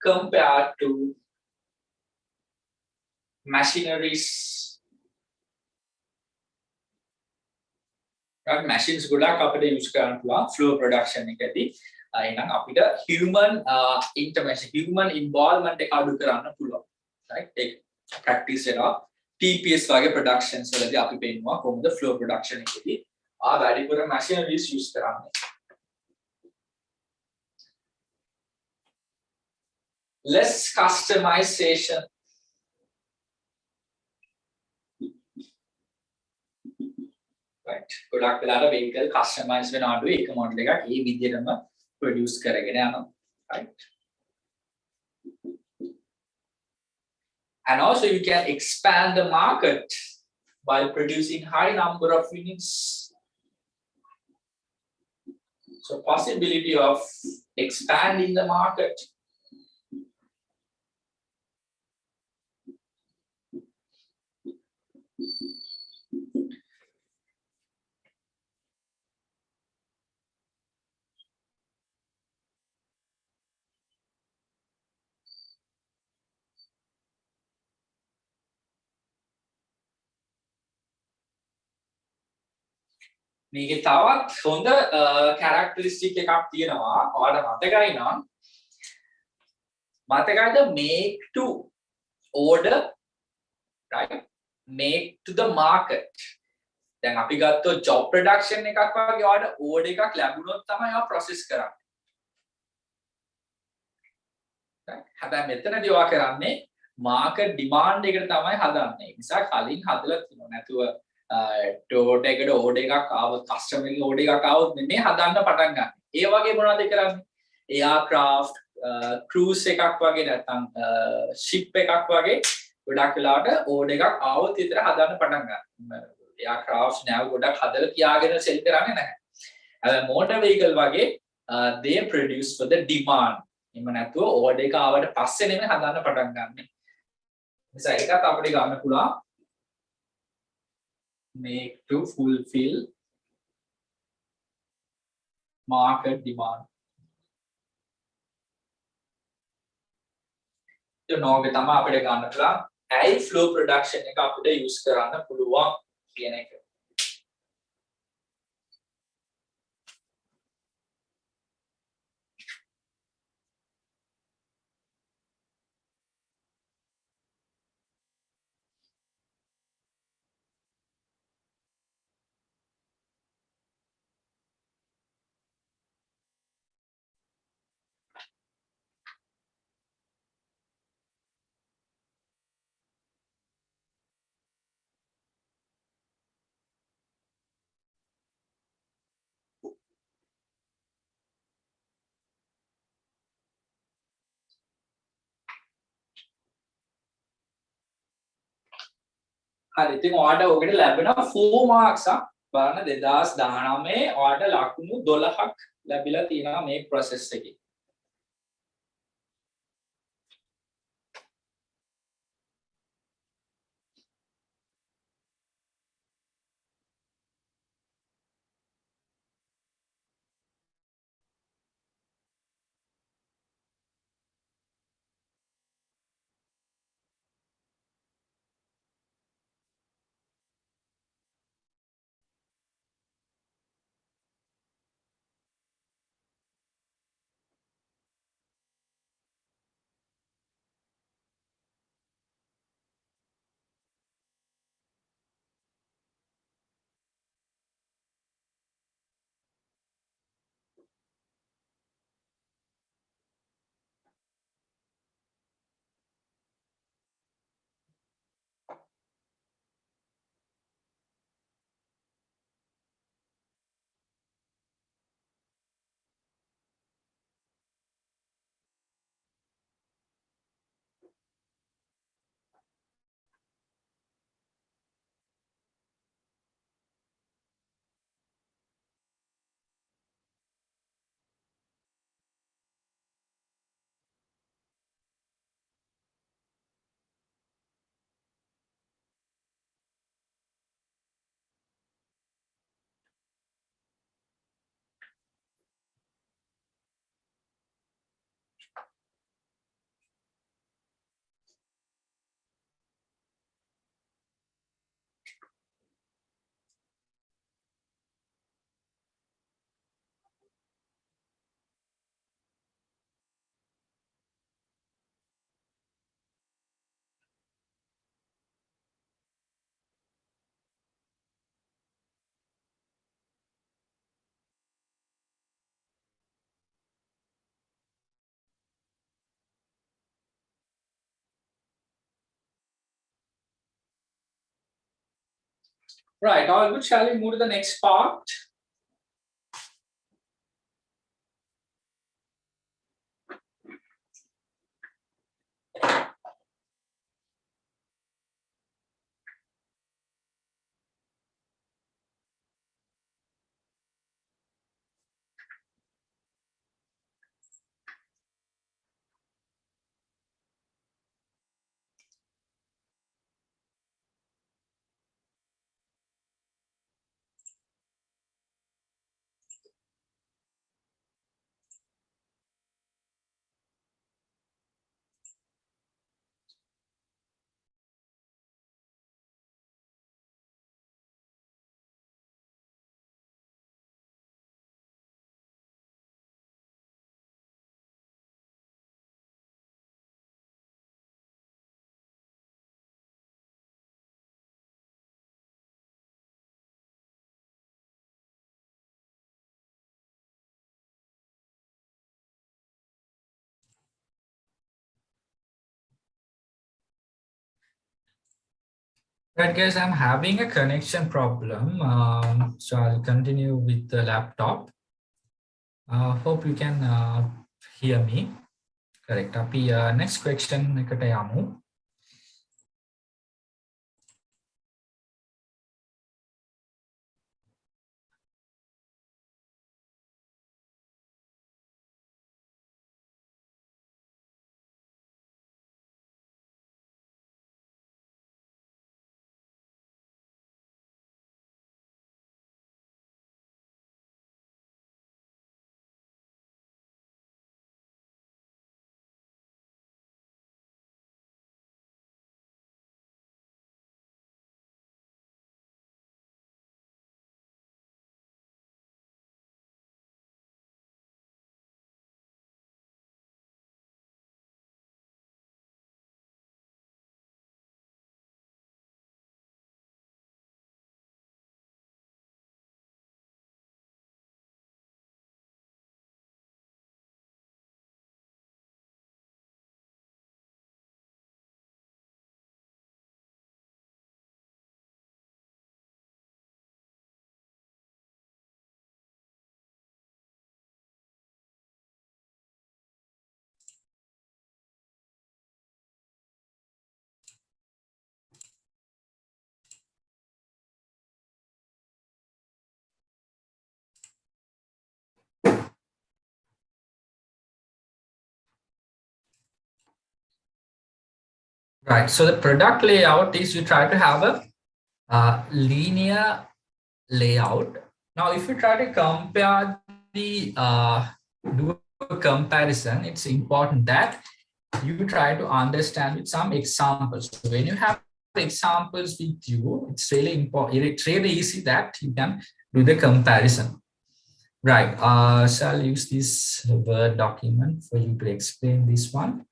compared to machineries. Right? Machines ගොඩක් අපිට use කරන්න පුළුවන් flow production එකදී. එහෙනම් අපිට human intervention, human involvement එක අඩු කරන්න පුළුවන්. Right? ඒක practice වෙනවා. TPS වගේ productions වලදී අපි පෙන්නවා කොහොමද flow production එකදී වැඩිපුර machineries use කරන්නේ. Less customization. Right. ගොඩක් වෙලාවට vehicle customize වෙන අඩුයි එක model එකක් ඒ විදිහටම produce කරගෙන යනවා. Right. And also you can expand the market by producing high number of units. So possibility of expanding the market. මේකේ තවත් හොඳ characteristic එකක් තියෙනවා. ඔයාලට මතකයි නම් මතකයිද make to order, right? Make to the market. දැන් අපි ගත්තොත් job production එකක් වගේ ඔයාලට order එකක් ලැබුණොත් තමයි ඔයා process කරන්නේ. හැබැයි මෙතනදී ඔයා කරන්නේ market demand එකට තමයි හදන්නේ. ඒ නිසා කලින් හදලා තියෙනවා. නැතුව Toyota එකට order එකක් ආවොත් customer එකේ order එකක් ආවොත් නෙමෙයි හදන්න පටන් ගන්න. ඒ වගේ මොනවද කරන්නේ? aircraft cruise එකක් වගේ නැත්නම් ship එකක් වගේ ගොඩක් වෙලාවට order එකක් ආවොත් විතර හදන්න පටන් ගන්න. aircraft nav ගොඩක් හදලා තියාගෙන sell කරන්නේ නැහැ. හැබැයි motor vehicle වගේ they produce for the demand. එහෙම නැතුව order එක ආවට පස්සේ නෙමෙයි හදන්න පටන් ගන්න. නිසා ඒකත් අපිට ගන්න පුළුවන් make to fulfill market demand. So නෝගේ තමයි අපිට ගන්න පුළුවන් ඇයි flow production එක අපිට use කරන්න පුළුවන් කියන එක. හරි ඉතින් ඔයාලට ඔකට ලැබෙනවා 4 marks බලන්න 2019 ඔයාලට ලකුණු 12ක් ලැබිලා තියෙනවා මේ process එකේ. Right, all good. Shall we move to the next part? Right, guys, I'm having a connection problem. So I'll continue with the laptop. Hope you can hear me. Correct. Tapi next question එකට යමු. Right. So the product layout is you try to have a linear layout. Now, if you try to compare the do a comparison, it's important that you try to understand with some examples. So when you have examples with you, it's really important. It's really easy that you can do the comparison. Right. So I'll use this Word document for you to explain this one.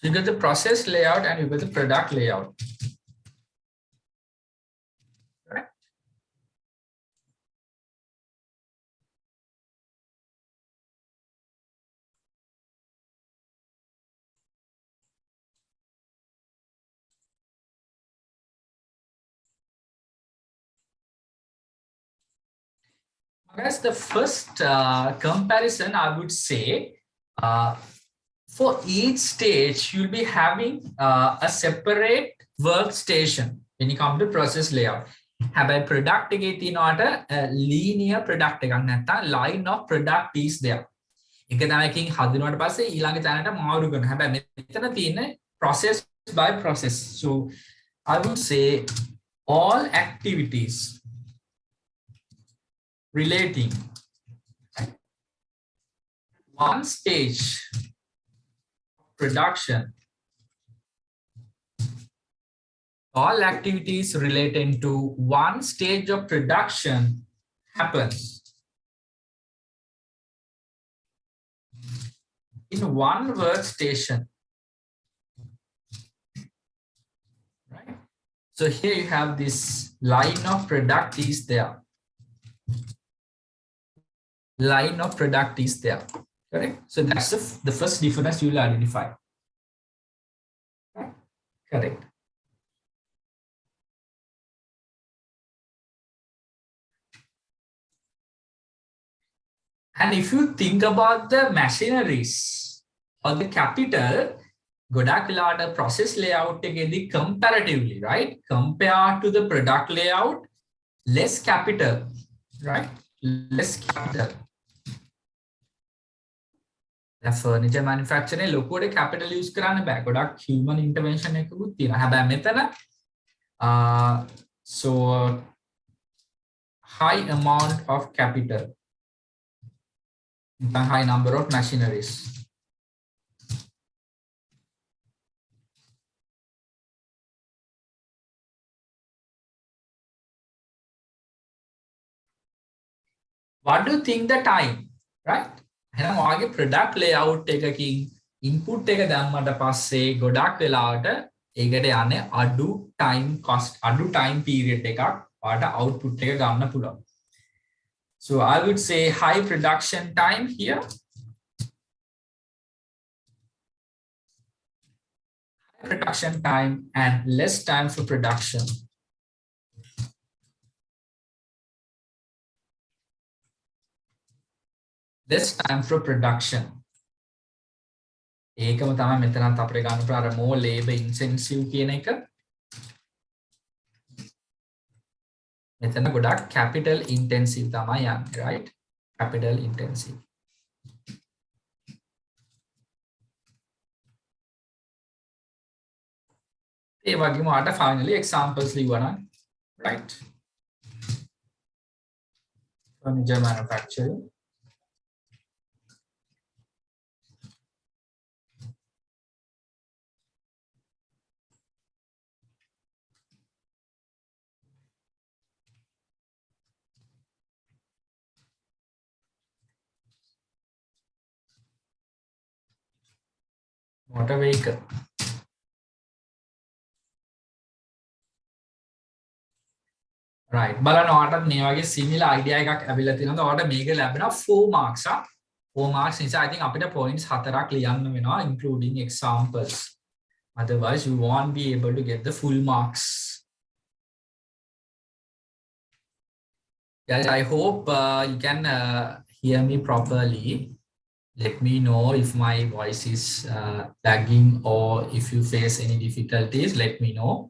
You get the process layout and you get the product layout. Right? That's the first comparison I would say. For each stage, you'll be having a separate workstation when you come to process layout. Have product එකේ තියෙනවට linear product එකක් නැත්නම් line of product is there. එක තැනකින් හදනවට පස්සේ ඊළඟ තැනට මාරු කරනවා. හැබැයි මෙතන තියෙන්නේ process by process. So I would say all activities relating one stage production, all activities relating to one stage of production happens in one workstation, right? So here you have this line of product is there. Line of product is there, correct? So that's the first difference you will identify. Correct. And if you think about the machineries or the capital, ගොඩක් වෙලාවට process layout එකේදී comparatively, right? Compared to the product layout, less capital, right? Less capital. The furniture manufacturing ලොකුවට capital use කරන්න බෑ. ගොඩක් human intervention එකකුත් තියෙනවා. හැබැයි මෙතන so high amount of capital, high number of machineries. What do you think the time, right? එහෙනම් ඔයාගේ product layout එකකින් input එක දැම්මට පස්සේ ගොඩක් වෙලාවට ඒකට යන්නේ අඩු time cost, අඩු time period එකක් ඔයාට output එක ගන්න පුළුවන්. So I would say high production time here. High production time and less time for production. Less time for production. ඒකම තමයි මෙතනත් අපිට ගන්න පුළුවන් more labor intensive කියන එක. මෙතන ගොඩක් capital intensive තමයි යන්නේ, right? Capital intensive. ඒ වගේම ඔයාලට finally examples ලියවනම්, right? Furniture manufacturing. Motor vehicle. Right. බලන්න ඔයාලට මේ වගේ similar idea එකක් ඇවිල්ලා තියෙනවා. ඔයාලට මේක ලැබෙනවා 4 marks. 4 marks නිසා I think අපිට points 4ක් ලියන්න වෙනවා including examples. Otherwise you won't be able to get the full marks. Guys, I hope you can hear me properly. Let me know if my voice is lagging or if you face any difficulties, let me know.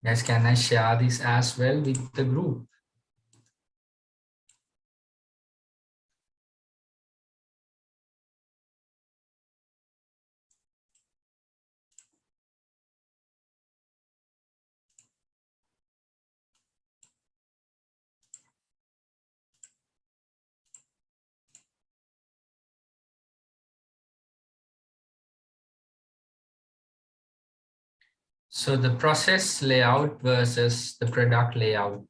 Guys, can I share this as well with the group? So the process layout versus the product layout.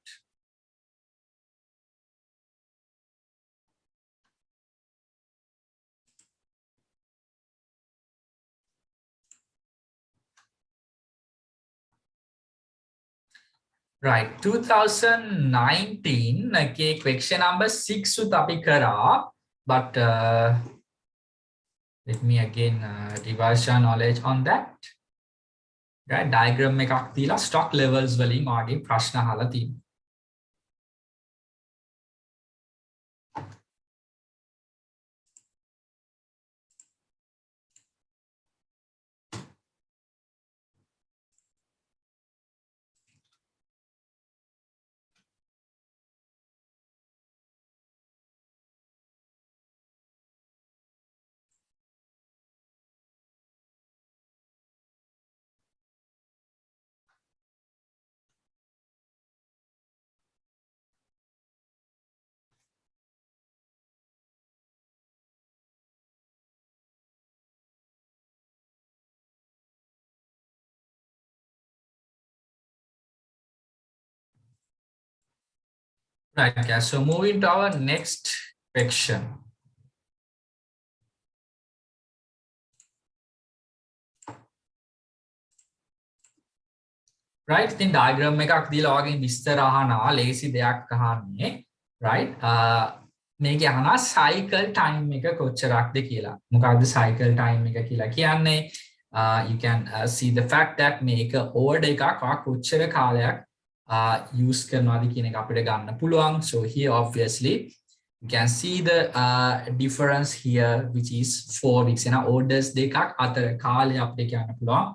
Right, 2019, okay, question number 6 to අපි කරා, but let me again revise your knowledge on that. Right, diagram එකක් තියලා stock levels වලින් ඔයාගේ ප්‍රශ්න අහලා තියෙනවා. Right, guys. So moving to our next question. Right, ඉතින් diagram එකක් දීලා වගේ විස්තර අහනවා ලේසි දෙයක් අහන්නේ right මේකේ අහනවා cycle time එක කොච්චරක්ද කියලා. මොකක්ද cycle time එක කියලා කියන්නේ? You can see the fact that මේක order එකක් කොච්චර කාලයක් use කරනවාද කියන එක අපිට ගන්න පුළුවන්. So here obviously you can see the difference here which is 4 weeks. එන orders දෙකක් අතර කාලය අපිට කියන්න පුළුවන්.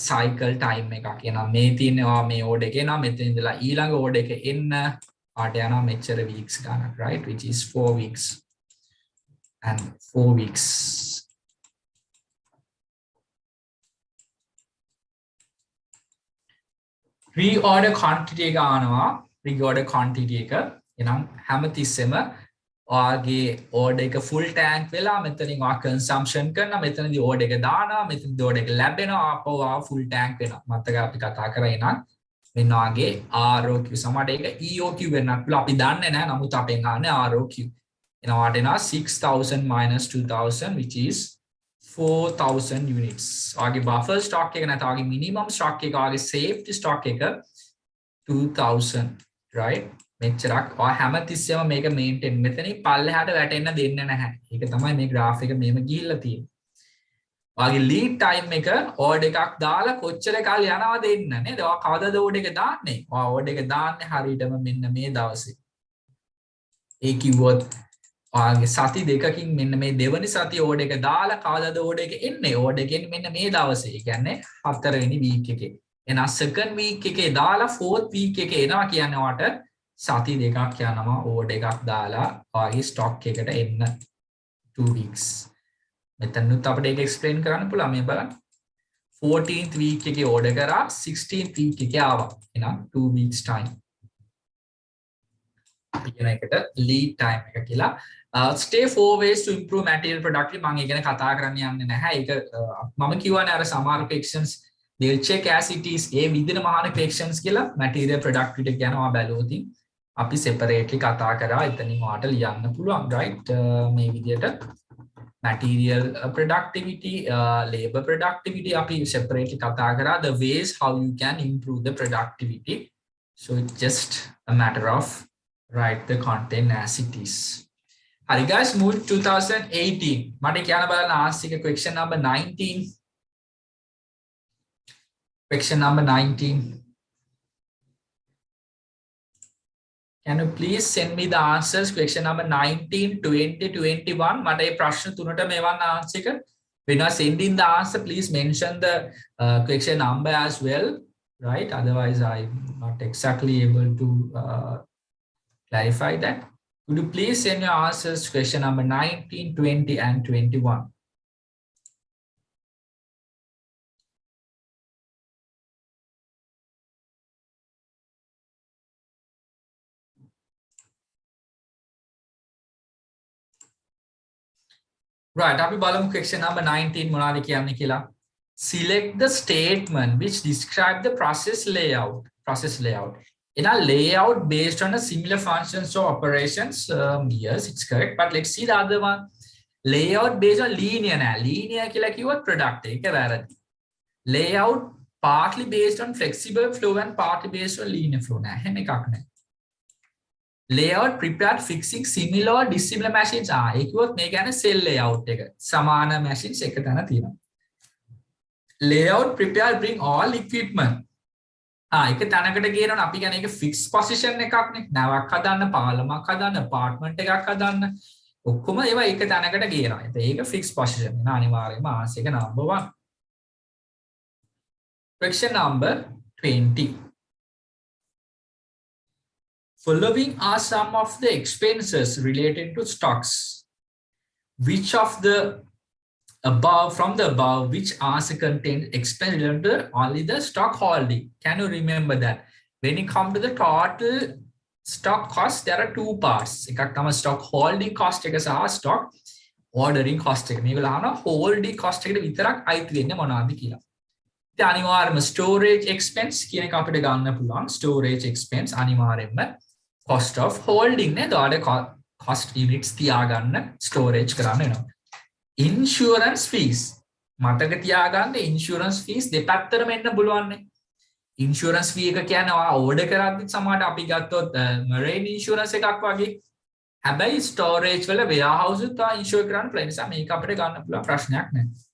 cycle time එකක්. එහෙනම් මේ තියෙනවා මේ order එකේ නම් මෙතන ඉඳලා ඊළඟ order එක එන්න ආට යනවා මෙච්චර weeks ගන්නක් right which is 4 weeks and 4 weeks. Reorder quantity එක ආනවා reorder quantity එක. එහෙනම් හැමතිස්සෙම ඔයාගේ order එක full tank වෙලා මෙතනින් ඔයා consumption කරනවා මෙතනදී order එක දානවා මෙතනදී order එක ලැබෙනවා ආපහු ආ full tank වෙනවා. මතක අපි කතා කරා එහෙනම් මෙන්න ඔයාගේ ROQ සමහරට ඒක EOQ වෙන්නත් පුළුවන් අපි දන්නේ නැහැ නමුත් අපෙන් ආන්නේ ROQ. එහෙනම් ඔයාට එනවා 6000 minus 2000 which is 4000 units. ඔයාගේ buffer stock එක නැත්නම් ඔයාගේ minimum stock එක ඔයාගේ safety stock එක 2000 right මෙච්චරක් ඔයා හැමතිස්සෙම මේක මේන්ටේන් මෙතනින් පල්ලෙහාට වැටෙන්න දෙන්නේ නැහැ. ඒක තමයි මේ graph එක මෙහෙම ගිහිල්ලා තියෙන්නේ. ඔයාගේ lead time එක order එකක් දාලා කොච්චර කාල යනවද දෙන්න නේද? ඔයා කවදාද order එක දාන්නේ? ඔයා order එක දාන්නේ හරියටම මෙන්න මේ දවසේ. ඒ කිව්වොත් ඔයාගේ සති දෙකකින් මෙන්න මේ දෙවනි සති order එක දාලා කවදාද order එක එන්නේ? order එක එන්නේ මෙන්න මේ දවසේ. ඒ කියන්නේ 4 වෙනි week එකේ. එහෙනම් second week එකේ දාලා fourth week එකේ එනවා කියන්නේ ඔයාට සති දෙකක් යනවා order එකක් දාලා ඔයාගේ stock එකට එන්න 2 weeks. මෙතනත් අපිට ඒක explain කරන්න පුළුවන් මේ බලන්න. 14th week එකේ order කරා 16th week එකේ ආවා. එහෙනම් 2 weeks time. කියන එකට lead time එක කියලා. Stay 4 ways to improve material productivity මම ඉගෙන කතා කරන්න යන්නේ නැහැ. ඒක මම කියවනේ අර සමහර questions they'll check as it is ඒ විදිහට මහාන questions කියලා material productivity කියනවා බැලුවොත් අපි separately කතා කරා එතනින් ඔයාලට ලියන්න පුළුවන් right මේ විදිහට material productivity labor productivity api separately kata kara the ways how you can improve the productivity so it's just a matter of write the content as it is. Hari guys move 2018 mate kiyana balana ask question number 19 question number 19. Can you please send me the answers question number 19 20 21 මට මේ ප්‍රශ්න තුනට මේවන් answer එක when you are sending the answer please mention the question number as well right otherwise I'm not exactly able to clarify that. Could you please send your answers question number 19 20 and 21. Right, අපි බලමු question number 19 මොනවද කියන්නේ කියලා. Select the statement which describe the process layout. In a layout based on a similar functions or operations. Yes, it's correct. But let's see the other one. Layout based on linear. Linear කියලා කිව්වොත් product එක වැරදි. Layout partly based on flexible flow and partly based on linear flow. නෑ එහෙම එකක් නෑ. Layout prepared fixing similar or dissimilar machines. ඒ කිව්වොත් මේ කියන්නේ cell layout එක. සමාන machines එක තැන තියෙනවා. Layout prepared bring all equipment. එක තැනකට ගේනවනේ අපි කියන්නේ ඒක fixed position එකක් නේ. නැවක් හදන්න, පාලමක් හදන්න, apartment එකක් හදන්න ඔක්කොම ඒවා එක තැනකට ගේනවා. ඒක fixed position. නේ අනිවාර්යයෙන්ම ආන්සර් එක number 1. Question number 20. Following are some of the expenses related to stocks. Which of the above from the above which answer contains expense related to only the stock holding? Can you remember that? When you come to the total stock cost, there are two parts. එකක් තමයි stock holding cost එක සහ stock ordering cost එක. මේගොල්ලෝ අහනවා holding cost එකට විතරක් අයිති වෙන්නේ මොනවද කියලා. ඉතින් අනිවාර්යයෙන්ම storage expense කියන එක අපිට ගන්න පුළුවන්. storage expense අනිවාර්යයෙන්ම cost of holding නේද? ඔයාලට cost units තියාගන්න storage කරන්න වෙනවා. Insurance fees මතක තියාගන්න insurance fees දෙපැත්තටම එන්න පුළුවන් නේ. Insurance fee එක කියන්නේ ඔයා order කරද්දි සමහරට අපි ගත්තොත් marine insurance එකක් වගේ. හැබැයි storage වල warehouse උත් insure කරන්න පුළුවන් නිසා මේක අපිට ගන්න පුළුවන් ප්‍රශ්නයක් නැහැ.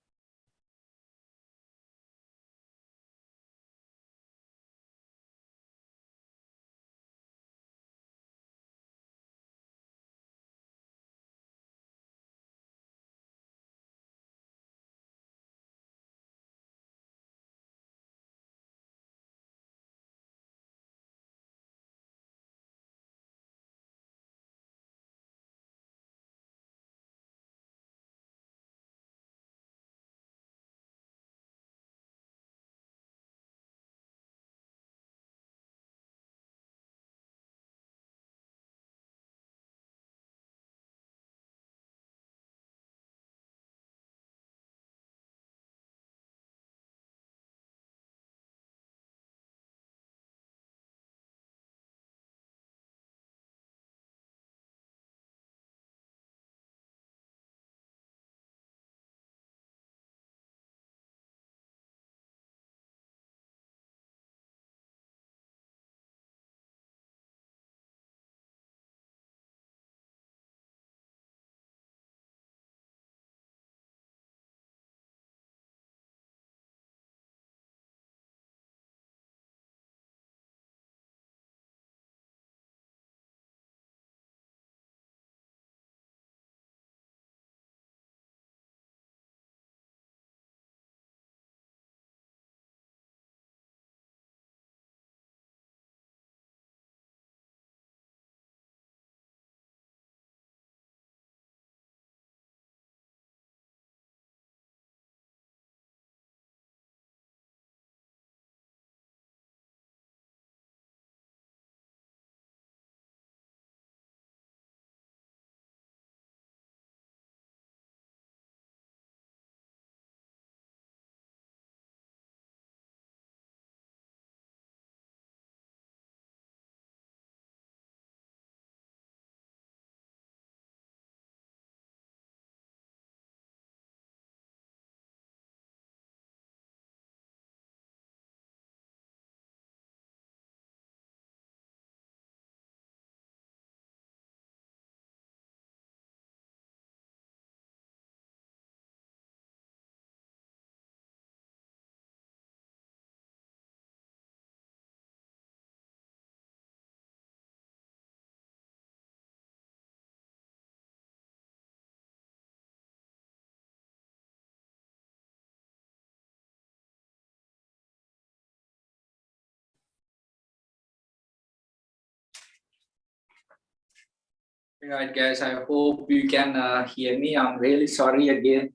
Right, guys, I hope you can hear me. I'm really sorry again.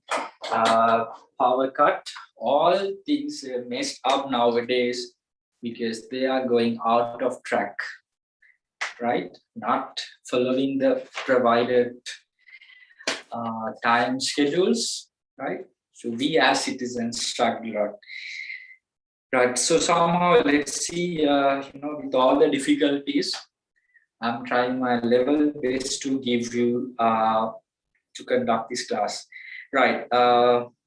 Power cut. All things are messed up nowadays because they are going out of track, right? Not following the provided time schedules, right? So we as citizens struggle a lot. Right, so somehow let's see, with all the difficulties, I'm trying my level best to give you, to conduct this class. Right,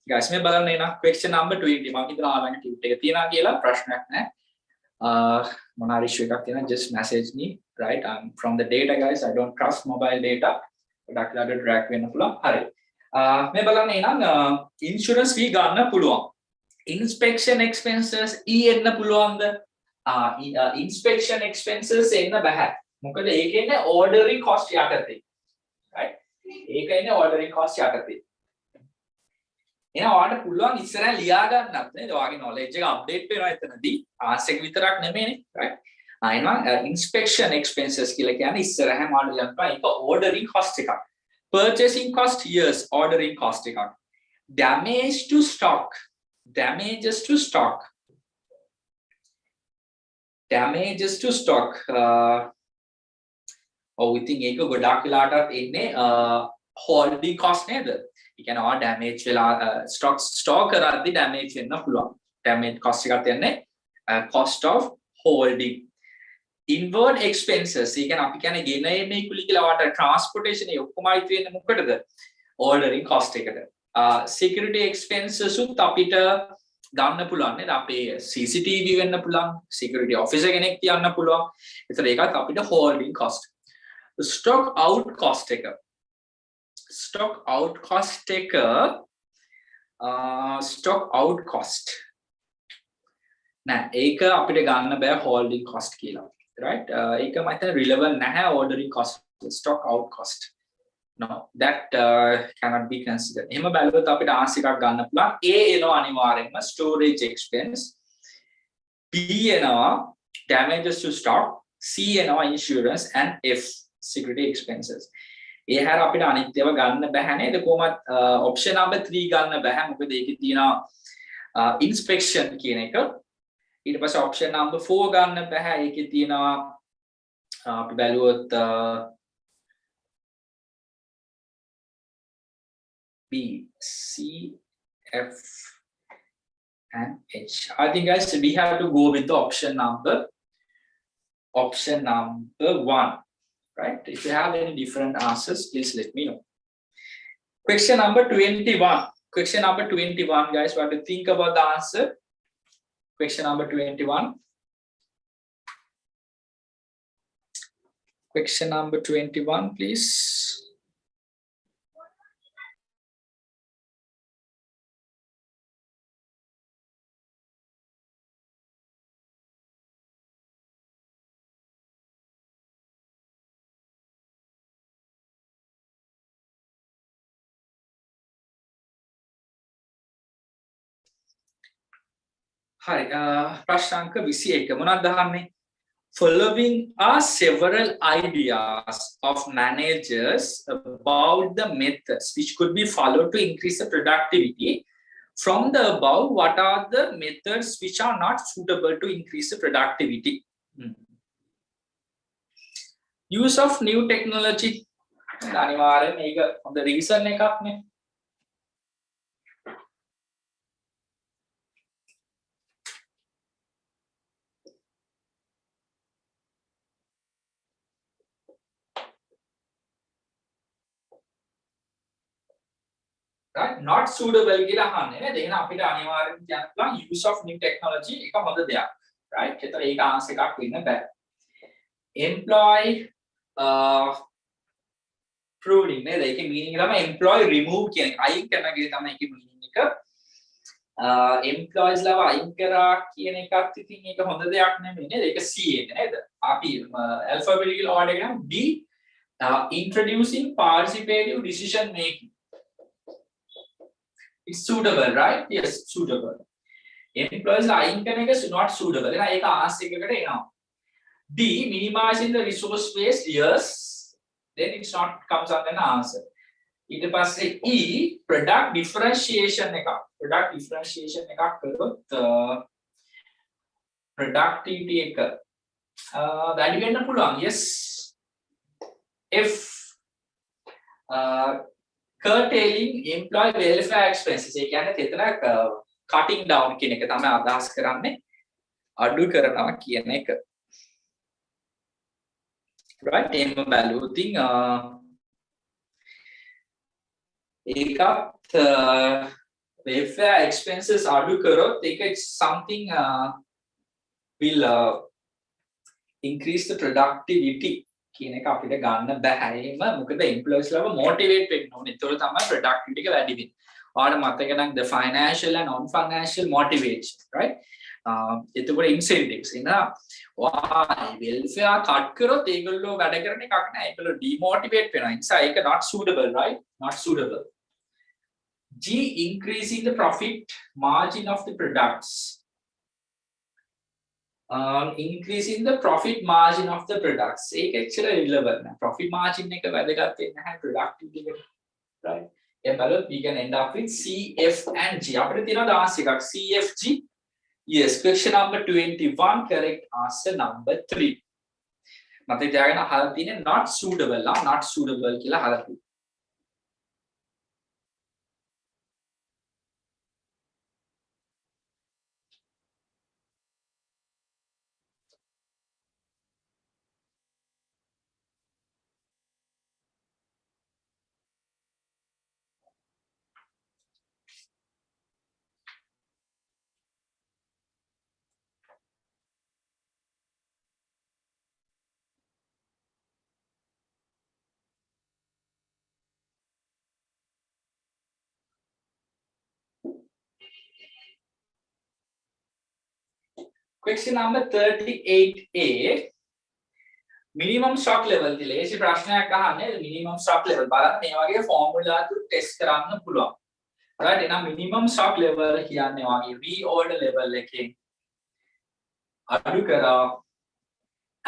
guys, me balana na question number 20. Mama kita alanga tip එක තියනවා කියලා ප්‍රශ්නයක් නැහැ. මොනාරි issue එකක් තියෙනවා just message me, right? I'm from the data, guys. I don't trust mobile data. ගොඩක් ලාට drag වෙන්න පුළුවන්. හරි. මේ බලන්න එහෙනම් insurance fee ගන්න පුළුවන්. Inspection expenses E එන්න පුළුවන්ද? Inspection expenses එන්න බෑ. මොකද ඒක එන්නේ ordering cost යටතේ. right? ඒක එන්නේ ordering cost යටතේ. එහෙනම් ඔයාලට පුළුවන් ඉස්සරහ ලියා ගන්නත් නේද? ඔයාගේ knowledge එක update වෙනවා එතනදී. ආන්සර් එක විතරක් නෙමෙයිනේ, right? එහෙනම් inspection expenses කියලා කියන්නේ ඉස්සරහම ඔයාලට ලියන්න පුළුවන් ඒක ordering cost එකක්. Purchasing cost, yes, ordering cost එකක්. Damage to stock. Damages to stock. Damages to stock. ඉතින් ඒක ගොඩක් වෙලාටත් එන්නේ holding cost නේද? ඒ කියන්නේ ඔයා damage වෙලා stock store කරද්දි damage වෙන්න පුළුවන්. Damage cost එකක් තියන්නේ cost of holding. inward expenses ඒ කියන්නේ අපි කියන්නේ ගෙන එන්නේ කුලි කියලා වාට transportation එක ඔක්කොම අයිති වෙන්නේ මොකටද ordering cost එකට security expenses උත් අපිට ගන්න පුළුවන් නේද අපේ CCTV වෙන්න පුළුවන් security officer කෙනෙක් තියන්න පුළුවන් ඒතර ඒකත් අපිට holding cost stock out cost එක stock out cost එක stock out cost නෑ ඒක අපිට ගන්න බෑ holding cost කියලා right ඒක මම හිතන්නේ relevant නැහැ ordering cost stock out cost no that cannot be considered එහෙම බැලුවොත් අපිට answer එකක් ගන්න පුළුවන් A එනවා අනිවාර්යෙන්ම storage expense B එනවා damages to stock C එනවා insurance and F security expenses ඒ හැර අපිට අනිත් ඒවා ගන්න බෑ නේද කොහොමත් option number 3 ගන්න බෑ මොකද ඒකේ තියෙනවා inspection කියන එක ඊට පස්සේ option number 4 ගන්න බෑ ඒකේ තියෙනවා අපි බැලුවොත් B C F and H I think guys we have to go with the option number 1 right if you have any different answers please let me know question number 21 guys what do you think about the answer question number 21 question number 21 please Hi, ප්‍රශ්නාංක 21 මොනවද අහන්නේ? Following are several ideas of managers about the methods which could be followed to increase the productivity. From the above, what are the methods which are not suitable to increase the productivity? Use of new technology. අනිවාර්යෙන් මේක හොඳ reason එකක් නේ. right not suitable කියලා අහන්නේ නේද එහෙනම් අපිට අනිවාර්යෙන් කියන්න පුළුවන් use of new technology එක හොඳ දෙයක් right ඒතර ඒක answer එකක් වෙන්න බෑ employee pruning නේද ඒකේ meaning තමයි employee remove කියන එක අයින් කරනගේ තමයි ඒකේ meaning එක employees ලව අයින් කරා කියන එකත් ඉතින් ඒක හොඳ දෙයක් නෙමෙයි නේද ඒක C එන්නේ නේද අපි alphabetical order එක නම් D introducing participative decision making it's suitable right yes suitable employees අයින් කරන එක not suitable එහෙනම් ඒක answer එකකට එනවා D minimizing the resource waste yes then it's not comes under an answer ඊට පස්සේ E product differentiation එකක් කරොත් productivity එක වැඩි වෙන්න පුළුවන් yes F curtailing employee welfare expenses ඒ කියන්නේ එතන cutting down කියන එක තමයි අදහස් කරන්නේ අඩු කරනවා කියන එක right එහෙම බැලුවොත් ඒකත් welfare expenses අඩු කරොත් ඒක something will increase the productivity කියන එක අපිට ගන්න බෑ එහෙම මොකද employees ලව motivate වෙන්න ඕනේ ඒතකොට තමයි productivity එක වැඩි වෙන්නේ. ඔයාලට මතක නම් the financial and non financial motivation right එතකොට incentives එන ඔයා welfare cut කරොත් ඒගොල්ලෝ වැඩ කරන එකක් නෑ ඒගොල්ලෝ demotivate වෙනවා ඒ නිසා ඒක not suitable right not suitable. G increasing the profit margin of the products increasing the profit margin of the products ඒක actually relevant නෑ profit margin එක වැදගත් වෙන්නේ නැහැ productivity එකට right එහෙනම් බලන්න we can end up with C F and G අපිට තියෙනවා answer එකක් C F G yes question number 21 correct answer number 3 මතක තියාගන්න අහලා තියෙන්නේ not suitable not suitable කියලා අහලා තියෙනවා Question number 38A. Minimum stock level කියලා ඒසි ප්‍රශ්නයක් අහන්නේ minimum stock level බලන්න මේ වගේ formula තු test කරන්න පුළුවන්. right එහෙනම් minimum stock level කියන්නේ වගේ reorder level එකෙන් අඩු කරා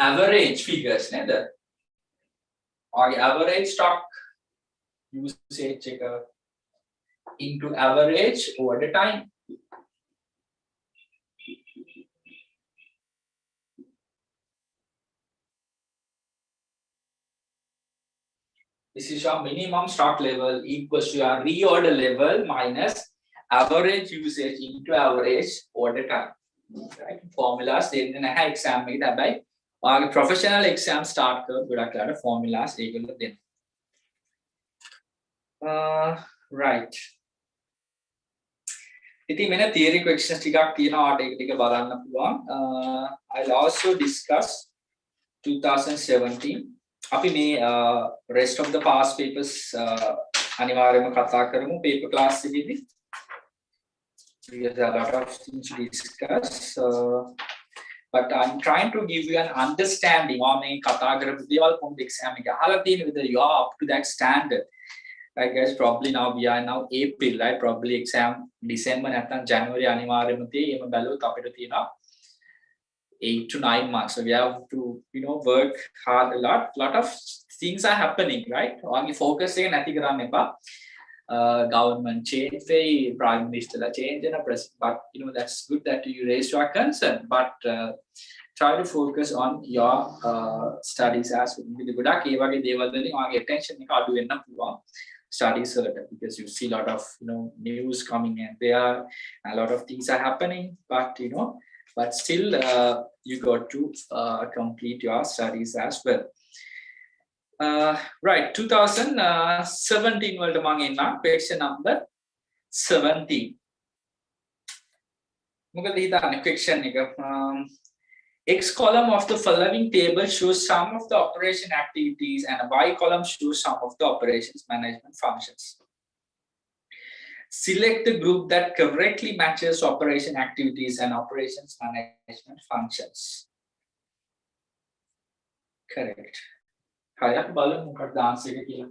average figures නේද? වගේ average stock usage එක into average over the time. This is your minimum stock level equals to your reorder level minus average usage into average order time. Right? Formulas දෙන්නේ නැහැ exam එකේ. හැබැයි ඔයාගේ professional exam start කරලා ගොඩක් වෙලාවට formulas ඒගොල්ලෝ දෙනවා. Right. ඉතින් මෙන්න theory questions ටිකක් තියෙනවා ඔයාලට ඒක ටික බලන්න පුළුවන්. I'll also discuss 2017 අපි මේ rest of the past papers අනිවාර්යයෙන්ම කතා කරමු paper class එකේදී. There's a lot of things to discuss, but I'm trying to give you an understanding of මේ කතා කරපු දේවල් කොහොමද exam එක අහලා තියෙන්නේ, whether you are up to that standard. I guess probably now we are now April, right? Probably exam December නැත්නම් January අනිවාර්යයෙන්ම තියෙයි. එහෙම බැලුවොත් අපිට තියෙනවා 8 to 9 months. So we have to, work hard a lot of things are happening, right? Only focus එක නැති කරන්න එපා. Government change, prime minister change and a president, but that's good that you raised your concern, but try to focus on your studies as well. ගොඩක් ඒ වගේ දේවල් වලින් ඔයාගේ attention එක අඩු වෙන්න පුළුවන් studies වලට, because you see a lot of news coming in there, a lot of things are happening, but still you got to complete your studies as well. Right, 2017 වලට මම එන්නම් question number 17. මොකද හිතන්නේ question එක? X column of the following table shows some of the operation activities and Y column shows some of the operations management functions. Select the group that correctly matches operation activities and operations management functions. Correct. Hari අපි බලමු මොකක්ද answer එක කියලා.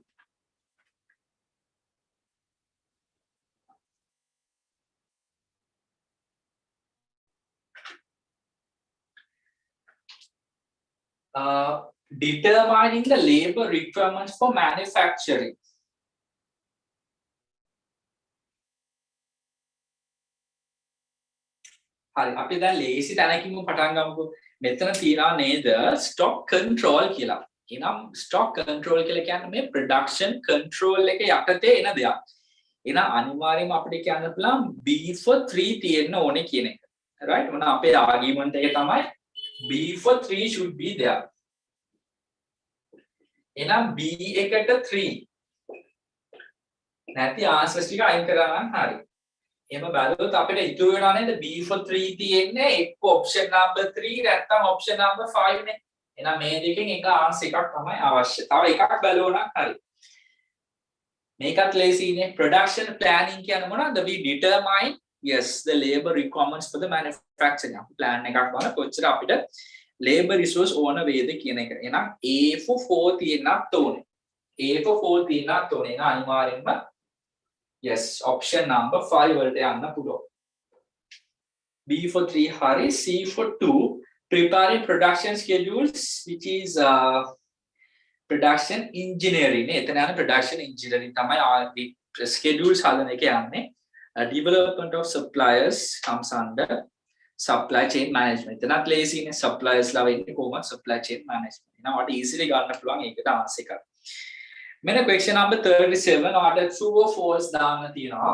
Determining the labor requirements for manufacturing. හරි අපි දැන් ලේසි තැනකින්ම පටන් ගමුකෝ. මෙතන තියනවා නේද stock control කියලා. එහෙනම් stock control කියලා කියන්නේ මේ production control එක යටතේ එන දෙයක්. එහෙනම් අනිවාර්යයෙන්ම අපිට කියන්න පුළුවන් B for 3 තියෙන්න ඕනේ කියන එක. right? මොන අපේ argument එක තමයි B for 3 should be there. එහෙනම් B එකට 3 නැති answers ටික අයින් කරා නම් හරි. එහෙම බලුවොත් අපිට ඉතුරු වෙනවා නේද B for 3 තියෙන්නේ එක්ක option number 3 නැත්නම් option number 5 නේ. එහෙනම් මේ දෙකෙන් එක answer එකක් තමයි අවශ්‍ය. තව එකක් බලුවා නම් හරි. මේකත් ලේසියිනේ. production planning කියන්නේ මොනවද? We determine the labor requirements for the manufacturing. අපි plan එකක් බලන කොච්චර අපිට labor resource ඕන වේද කියන එක. එහෙනම් A for 4 තියෙන්නත් ඕනේ. A for 4 තියෙන්නත් ඕනේ. එහෙනම් අනිවාර්යෙන්ම option number 5 වලට යන්න පුළුවන්. B for 3 hari, C for 2 preparing production schedules, which is production engineering. එතන යන production engineering තමයි schedules හදන එක යන්නේ. Development of suppliers comes under supply chain management. එතනත් ලේසි නේ suppliers ලා වෙන්නේ කොහොමද supply chain management. එහෙනම් ඔයාලට easily ගන්න පුළුවන් ඒකට answer එකක්. මෙන්න question number 37 ඔයාලට true or false දාන්න තියෙනවා.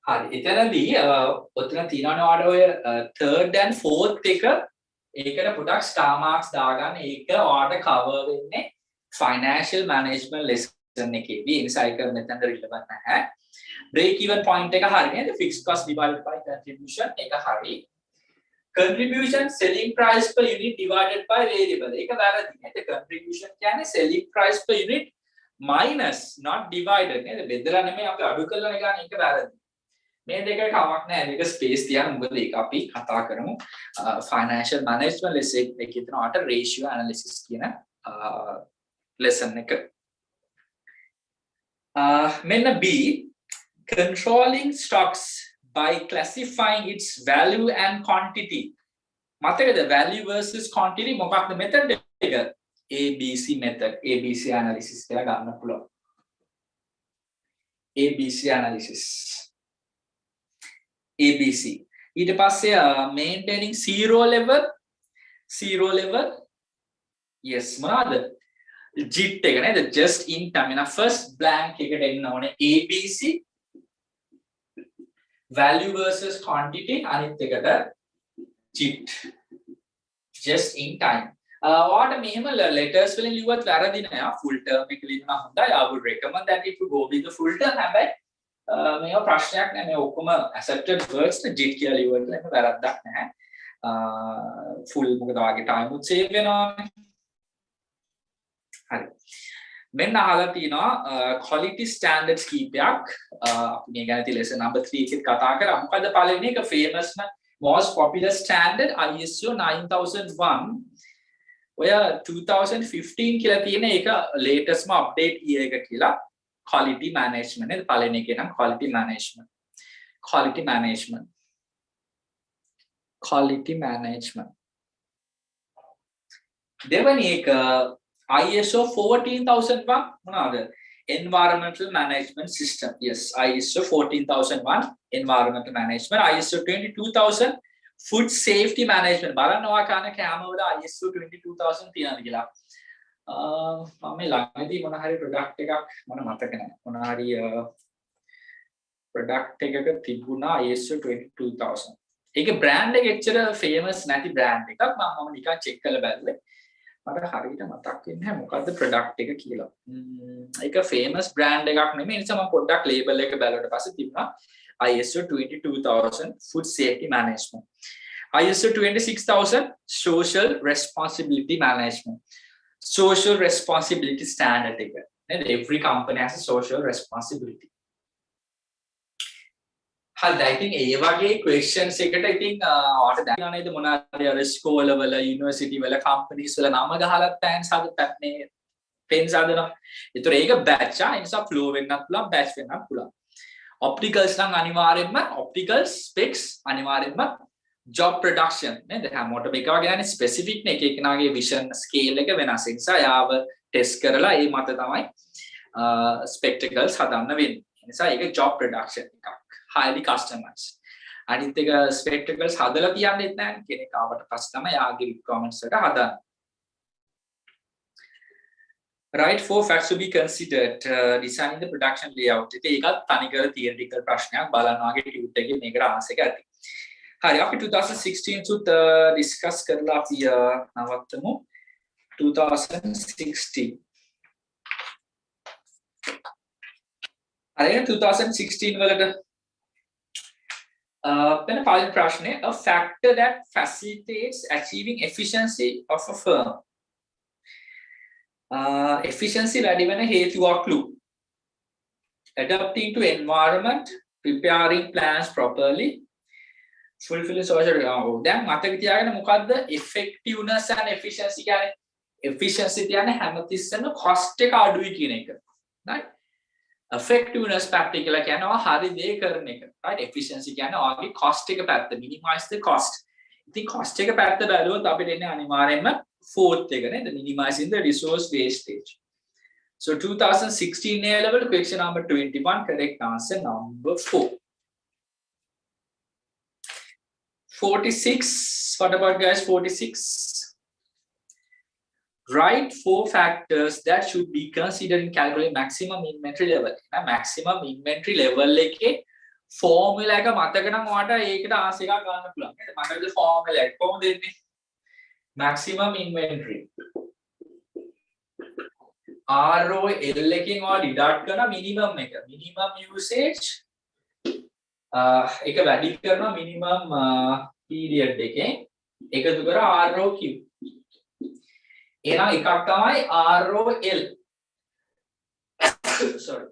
හරි එතනදී ඔතන තියෙනවනේ ඔයාලට ඔය third and fourth එක ඒකට පොඩක් star marks දාගන්න. ඒක ඔයාලට cover වෙන්නේ financial management lesson එකේදී. ඒ නිසා ඒක මෙතනට relevant නැහැ. break even point එක හරි නේද? fixed cost divided by contribution එක හරි. contribution selling price per unit divided by variable. ඒක වැරදි නේද? contribution කියන්නේ selling price per unit minus not divided නේද බෙදලා නෙමෙයි අපි අඩු කරලා ගන්න එක වැරදි මේ දෙක කමක් නැහැ මේක ස්පේස් තියන්න මොකද ඒක අපි කතා කරමු financial management lesson එකේ තියෙනවාට ratio analysis කියන lesson එක මෙන්න B controlling stocks by classifying its value and quantity මතකද value versus quantity මොකක්ද method එක ABC method ABC analysis කියලා ගන්න පුළුවන් ABC analysis ABC ඊට පස්සේ maintaining zero level yes මොනවාද JIT එක නේද just in time එන first blank එකට එන්න ඕනේ ABC value versus quantity අනිත් එකට JIT just in time ඔයාට මෙහෙම letters වලින් ලියුවත් වැරදි නෑ full term එක ලියනවා හොඳයි I would recommend that if you go with the full term හැබැයි මේක ප්‍රශ්නයක් නෑ මේ ඔක්කොම accepted words නේ JIT කියලා ලියුවට එහෙම වැරද්දක් නෑ full මොකද වාගේ time උත් save වෙනවානේ හරි මෙන්න අහලා තිනවා quality standards කීපයක් අපි මේ ගැන ඉතින් lesson number 3 එකේ කතා කරා මොකද පළවෙනි එක famous most popular standard ISO 9001 ඔය 2015 කියලා තියෙන එක latest ම update year එක කියලා quality management නේද පළවෙනි එකේ නම් quality management දෙවෙනි එක ISO 14001 මොනවාද environmental management system yes ISO 14001 environmental management ISO 22000 food safety management බලනවා කන කැම වල ISO 22000 තියෙනවද කියලා මම මේ ළඟදී මොන හරි product එකක් මම මතක නැහැ මොන හරි product එකක තිබුණා ISO 22000 ඒකේ brand එක එච්චර famous නැති brand එකක් මම නිකන් check කරලා බැලුවේ මට හරියට මතක් වෙන්නේ නැහැ මොකද්ද product එක කියලා ඒක famous brand එකක් නෙමෙයි ඒ නිසා මම පොඩ්ඩක් label එක බැලුවට පස්සේ තිබුණා ISO 22000 food safety management ISO 26000 social responsibility management social responsibility standard එක නේද every company has a social responsibility හරිද I think ඒ වගේ questions එකට ඉතින් ඔයාලට දැනගන්න නේද මොනවාද අර ස්කෝල වල යුනිවර්සිටි වල කම්පනීස් වල නම ගහලා පෑන්ස් හදලා මේ පෙන්ස් හදනවා ඒතර ඒක බැච් ඒ නිසා ෆ්ලෝ වෙන්නත් පුළුවන් බැච් වෙන්නත් පුළුවන් opticals නම් අනිවාර්යෙන්ම optical specs අනිවාර්යෙන්ම job production නේද හැමෝටම එක වගේ නැහැ ස්පෙસિෆික් නේ එක එකනාගේ vision scale එක වෙනස් ඒ නිසා යාව ටෙස්ට් කරලා ඒ මත තමයි spectacles හදන්න වෙන්නේ ඒ නිසා ඒක job production එකක් highly customized අනිත් එක spectacles හදලා තියන්නෙත් නැහැ කෙනෙක් ආවට පස්සේ තමයි යාගේ requirements එක හදන්නේ right four facts to be considered designing the production layout ඉතින් ඒකත් තනිකර theoretical ප්‍රශ්නයක් බලන්න වාගේ ටියුට් එකේ මේකට ආන්සර් එක ඇති හරි අපි 2016 සුත් discuss කරලා අපි නවත්තමු 2016 හරි 2016 වලට then පළවෙනි ප්‍රශ්නේ a factor that facilitates achieving efficiency of a firm efficiency වැඩි වෙන හේතුවක්ලු adapting to environment preparing plans properly fulfilling social දැන් මතක තියාගන්න මොකද්ද effectiveness and efficiency කියන්නේ efficiency කියන්නේ හැමතිස්සෙම cost එක අඩුයි කියන එක right effectiveness පැත්ත කියලා කියනවා හරි දේ කරන එක right efficiency කියන්නේ ඔයාගේ cost එක පැත්ත minimize the cost ඉතින් cost එක පැත්ත බැලුවොත් අපිට එන්නේ අනිවාර්යයෙන්ම fourth එක නේද minimizing the resource wastage so 2016 A level question number 21 correct answer number 4 46 what about guys 46 write 4 factors that should be considered in calculating maximum inventory level maximum inventory level එකේ formula එක මතක නම් ඔයාලට ඒකට answer එකක් ගන්න පුළුවන් නේද මතකද formula එක කොහොමද දෙන්නේ maximum inventory ROL එකෙන් ඔයා deduct කරන minimum එක minimum usage එක වැඩි කරනවා minimum period එකෙන් එකතු කර ROQ එහෙනම් එකක් තමයි ROL sorry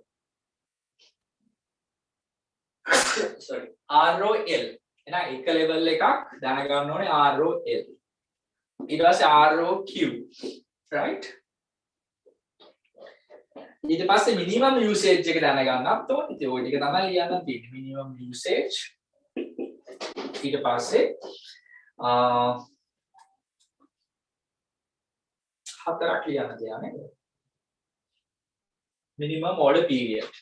sorry ROL එහෙනම් එක level එකක් දැනගන්න ඕනේ ROL ඊට පස්සේ ROQ right ඊට පස්සේ minimum usage එක දැනගන්නත් ඕනේ ඉතින් ওই ටික තමයි ලියන්න තියෙන්නේ minimum usage ඊට පස්සේ හතරක් ලියන්න තියන්නේ minimum order period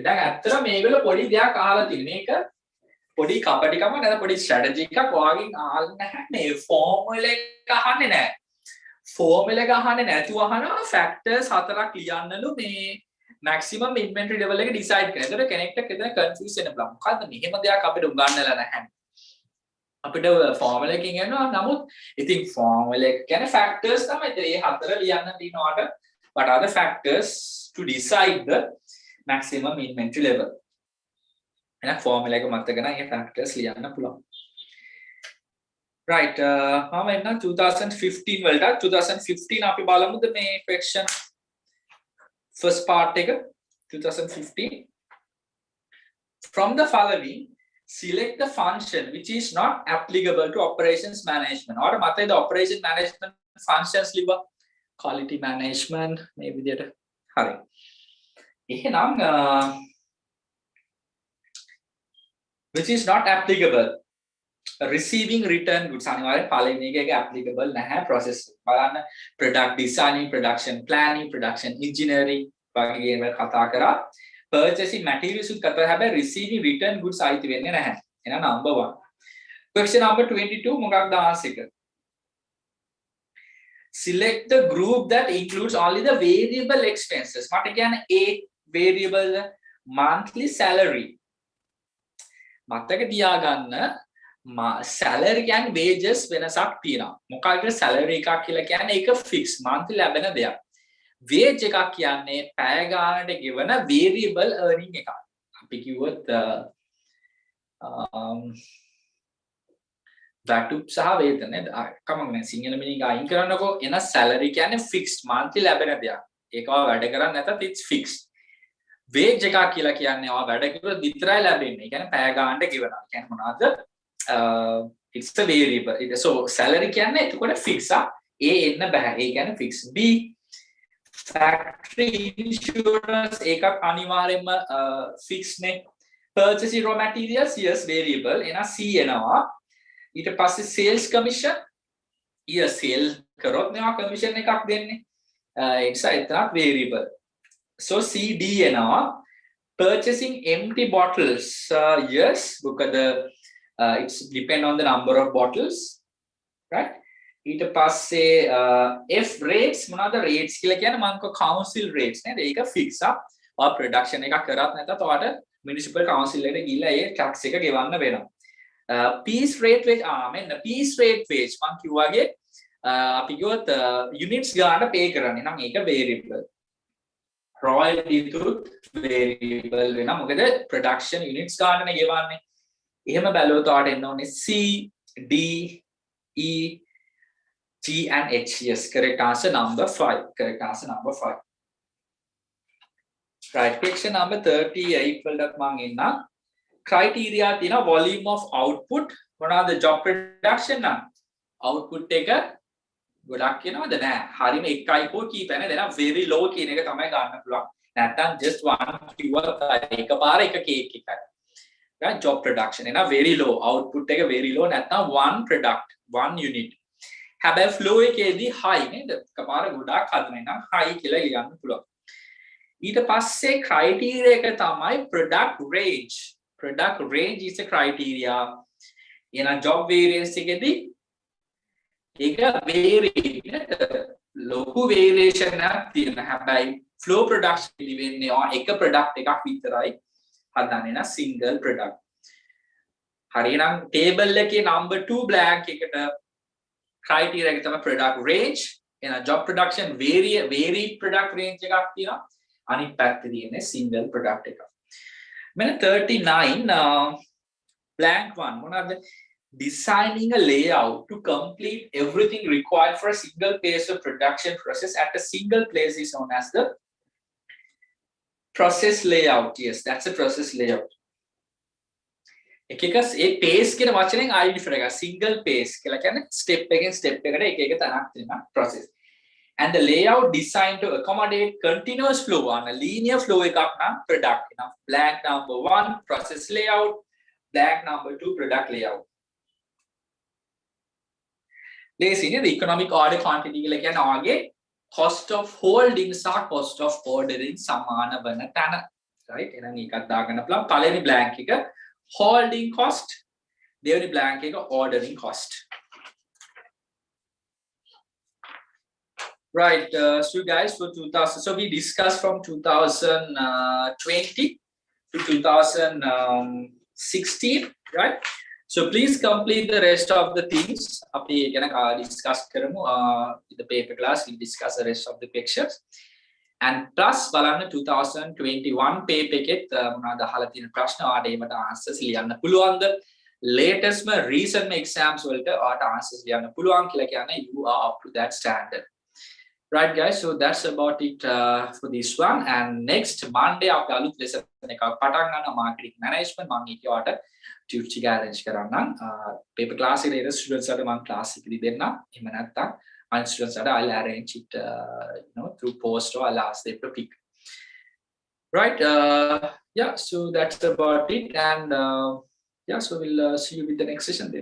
දැන් ඇත්තට මේගොල්ල පොඩි දෙයක් අහලා තියෙන මේක පොඩි කපටිකම නැත්නම් පොඩි ස්ට්‍රැටජි එකක් ඔයාගෙන් අහන්න නැහැ මේ ෆෝමියුලා එක අහන්නේ නැහැ ෆෝමියුලා එක අහන්නේ නැතුව අහනවා ෆැක්ටර්ස් හතරක් ලියන්නලු මේ maximum inventory level එක decide කරන. ඒතර කෙනෙක්ට එතන confuse වෙන්න පුළුවන්. මොකද්ද මෙහෙම දෙයක් අපිට උගන්වලා නැහැ. අපිට ෆෝමියුලා එකකින් යනවා නමුත් ඉතින් ෆෝමියුලා එක කියන්නේ factors තමයි. ඒතර මේ හතර ලියන්න තියෙනවාට what are the factors to decide the maximum inventory level. එහෙනම් ෆෝමියුලා එක මතක නැහැ මේ factors ලියන්න පුළුවන්. right මම එන්න 2015 වලට 2015 අපි බලමුද මේ question first part එක 2015 from the following select the function which is not applicable to operations management or මතකද operation management functions ලිව්වා quality management මේ විදිහට හරි එහෙනම් which is not applicable receiving return goods අනිවාර්යෙන් පළවෙනි එක applicable නැහැ process බලන්න product designing production planning production engineering වගේ දේවල් කතා කරා purchasing materials උත් කතා හැබැයි receiving return goods ආයිති වෙන්නේ නැහැ එහෙනම් number 1 question number 22 මොකක්ද answer එක select the group that includes only the variable expenses මට කියන්නේ a variable monthly salary මතක තියාගන්න salary කියන්නේ wages වෙනසක් තියෙනවා. මොකක්ද salary එකක් කියලා කියන්නේ ඒක fix monthly ලැබෙන දෙයක්. wage එකක් කියන්නේ පැය ගානට ගෙවන variable earning එකක්. අපි කිව්වොත් වැටුප් සහ වේතන නේද? කමක් නැහැ සිංහල මිනිහ අයින් කරනකො එන salary කියන්නේ fixed monthly ලැබෙන දෙයක්. ඒකව වැඩ කරන්නේ නැතත් it's fixed. wage එකක් කියලා කියන්නේ ආ වැඩ කරලා විතරයි ලැබෙන්නේ. ඒ කියන්නේ පැය ගානට ගෙවනවා. ඒ කියන්නේ මොනවද? it's a variable so salary කියන්නේ එතකොට fix a එන්න බෑ ඒ කියන්නේ fix b factory insurance එකක් අනිවාර්යයෙන්ම fix නේ purchasing raw materials yes variable එන c එනවා ඊට පස්සේ sales commission yes sale කරොත් නේ commission එකක් දෙන්නේ ඒ නිසා එතනත් variable so cd එනවා purchasing empty bottles yes මොකද it's depend on the number of bottles right ඊට පස්සේ f rates මොනවාද rates කියලා කියන්නේ මම council rates නේද ඒක fix up ඔය production එකක් කරත් නැත්නම් ඔයාලට municipal council එකට ගිහිල්ලා ඒ tax එක ගෙවන්න වෙනවා piece rate wage මෙන්න piece rate wage මම කිව්වාගේ අපි කිව්වොත් units ගානට pay කරන්නේ නම් ඒක variable royalty තුත් variable වෙනවා මොකද production units ගානටනේ ගෙවන්නේ එහෙම බැලුවොත් ඔයාලට එන්න ඕනේ C D E G and H yes correct answer number 5 correct answer number 5 right question number 38 වලට මම එන්න criteria තියෙනවා volume of output මොනවාද job production නම් output එක ගොඩක් කියනවද නෑ හරියම එකයි කෝ කීප නේද එහෙනම් very low කියන එක තමයි ගන්න පුළුවන් නැත්නම් just one කිව්වොත් එකපාර එක කේක් එකයි right job production එන very low output එක very low නැත්නම් one product one unit හැබැයි flow එකේදී high නේද එකපාර ගොඩක් හදන නම් high කියලා ලියන්න පුළුවන් ඊට පස්සේ criteria එක තමයි product range is a criteria එන job variance එකේදී ඒක vary නේද ලොකු variation එකක් තියෙනවා හැබැයි flow production එකේදී වෙන්නේ එක product එකක් විතරයි හදන්නේ නා single product. හරිනම් table එකේ number 2 blank එකට criteria එක තමයි product range එන job production varied product range එකක් තියෙනවා. අනිත් පැත්තේ තියෙන්නේ single product එකක්. මෙන්න 39 blank one මොනවාද designing a layout to complete everything required for a single phase of production process at a single place is known as the process layout. Yes, that's a process layout. එකක ඒ pace කියන වචනෙන් identify එක single pace කියලා කියන්නේ step එකෙන් step එකට එක එක තැනක් තියෙනවා process. And the layout designed to accommodate continuous flow on a linear flow එකක් නම් product එක. Blank number 1 process layout, blank number 2 product layout. Lazy the economic order quantity කියලා කියන්නේ ආගේ cost of holding සහ cost of ordering සමාන වන තැන. right? එහෙනම් ඒකත් දාගන්න පුළුවන්. පළවෙනි blank එක holding cost, දෙවෙනි blank එක ordering cost. Right, so guys, for 2000, so we discussed from 2020 to 2016, right? So please complete the rest of the things. Api gana discuss karamu in the paper class. We discuss the rest of the pictures. And plus බලන්න 2021 paper එකෙත් මොනවාද අහලා තියෙන ප්‍රශ්න ආඩේ මට answers ලියන්න පුළුවන්ද? latest recent exams වලට ආට answers ලියන්න පුළුවන් කියලා කියන්නේ you are up to that standard. Right guys, so that's about it for this one. And next Monday අපේ අලුත් lesson එකක් පටන් ගන්නවා marketing management. මම ඊට tutor ටික arrange කරන්නම්. paper class එකේ ඉන්න students ලාට මම class එකදී දෙන්නම්. එහෙම නැත්නම් and students I'll arrange it through post or I'll ask them to pick. Right, yeah, so that's about it. And yeah, so we'll see you with the next session then.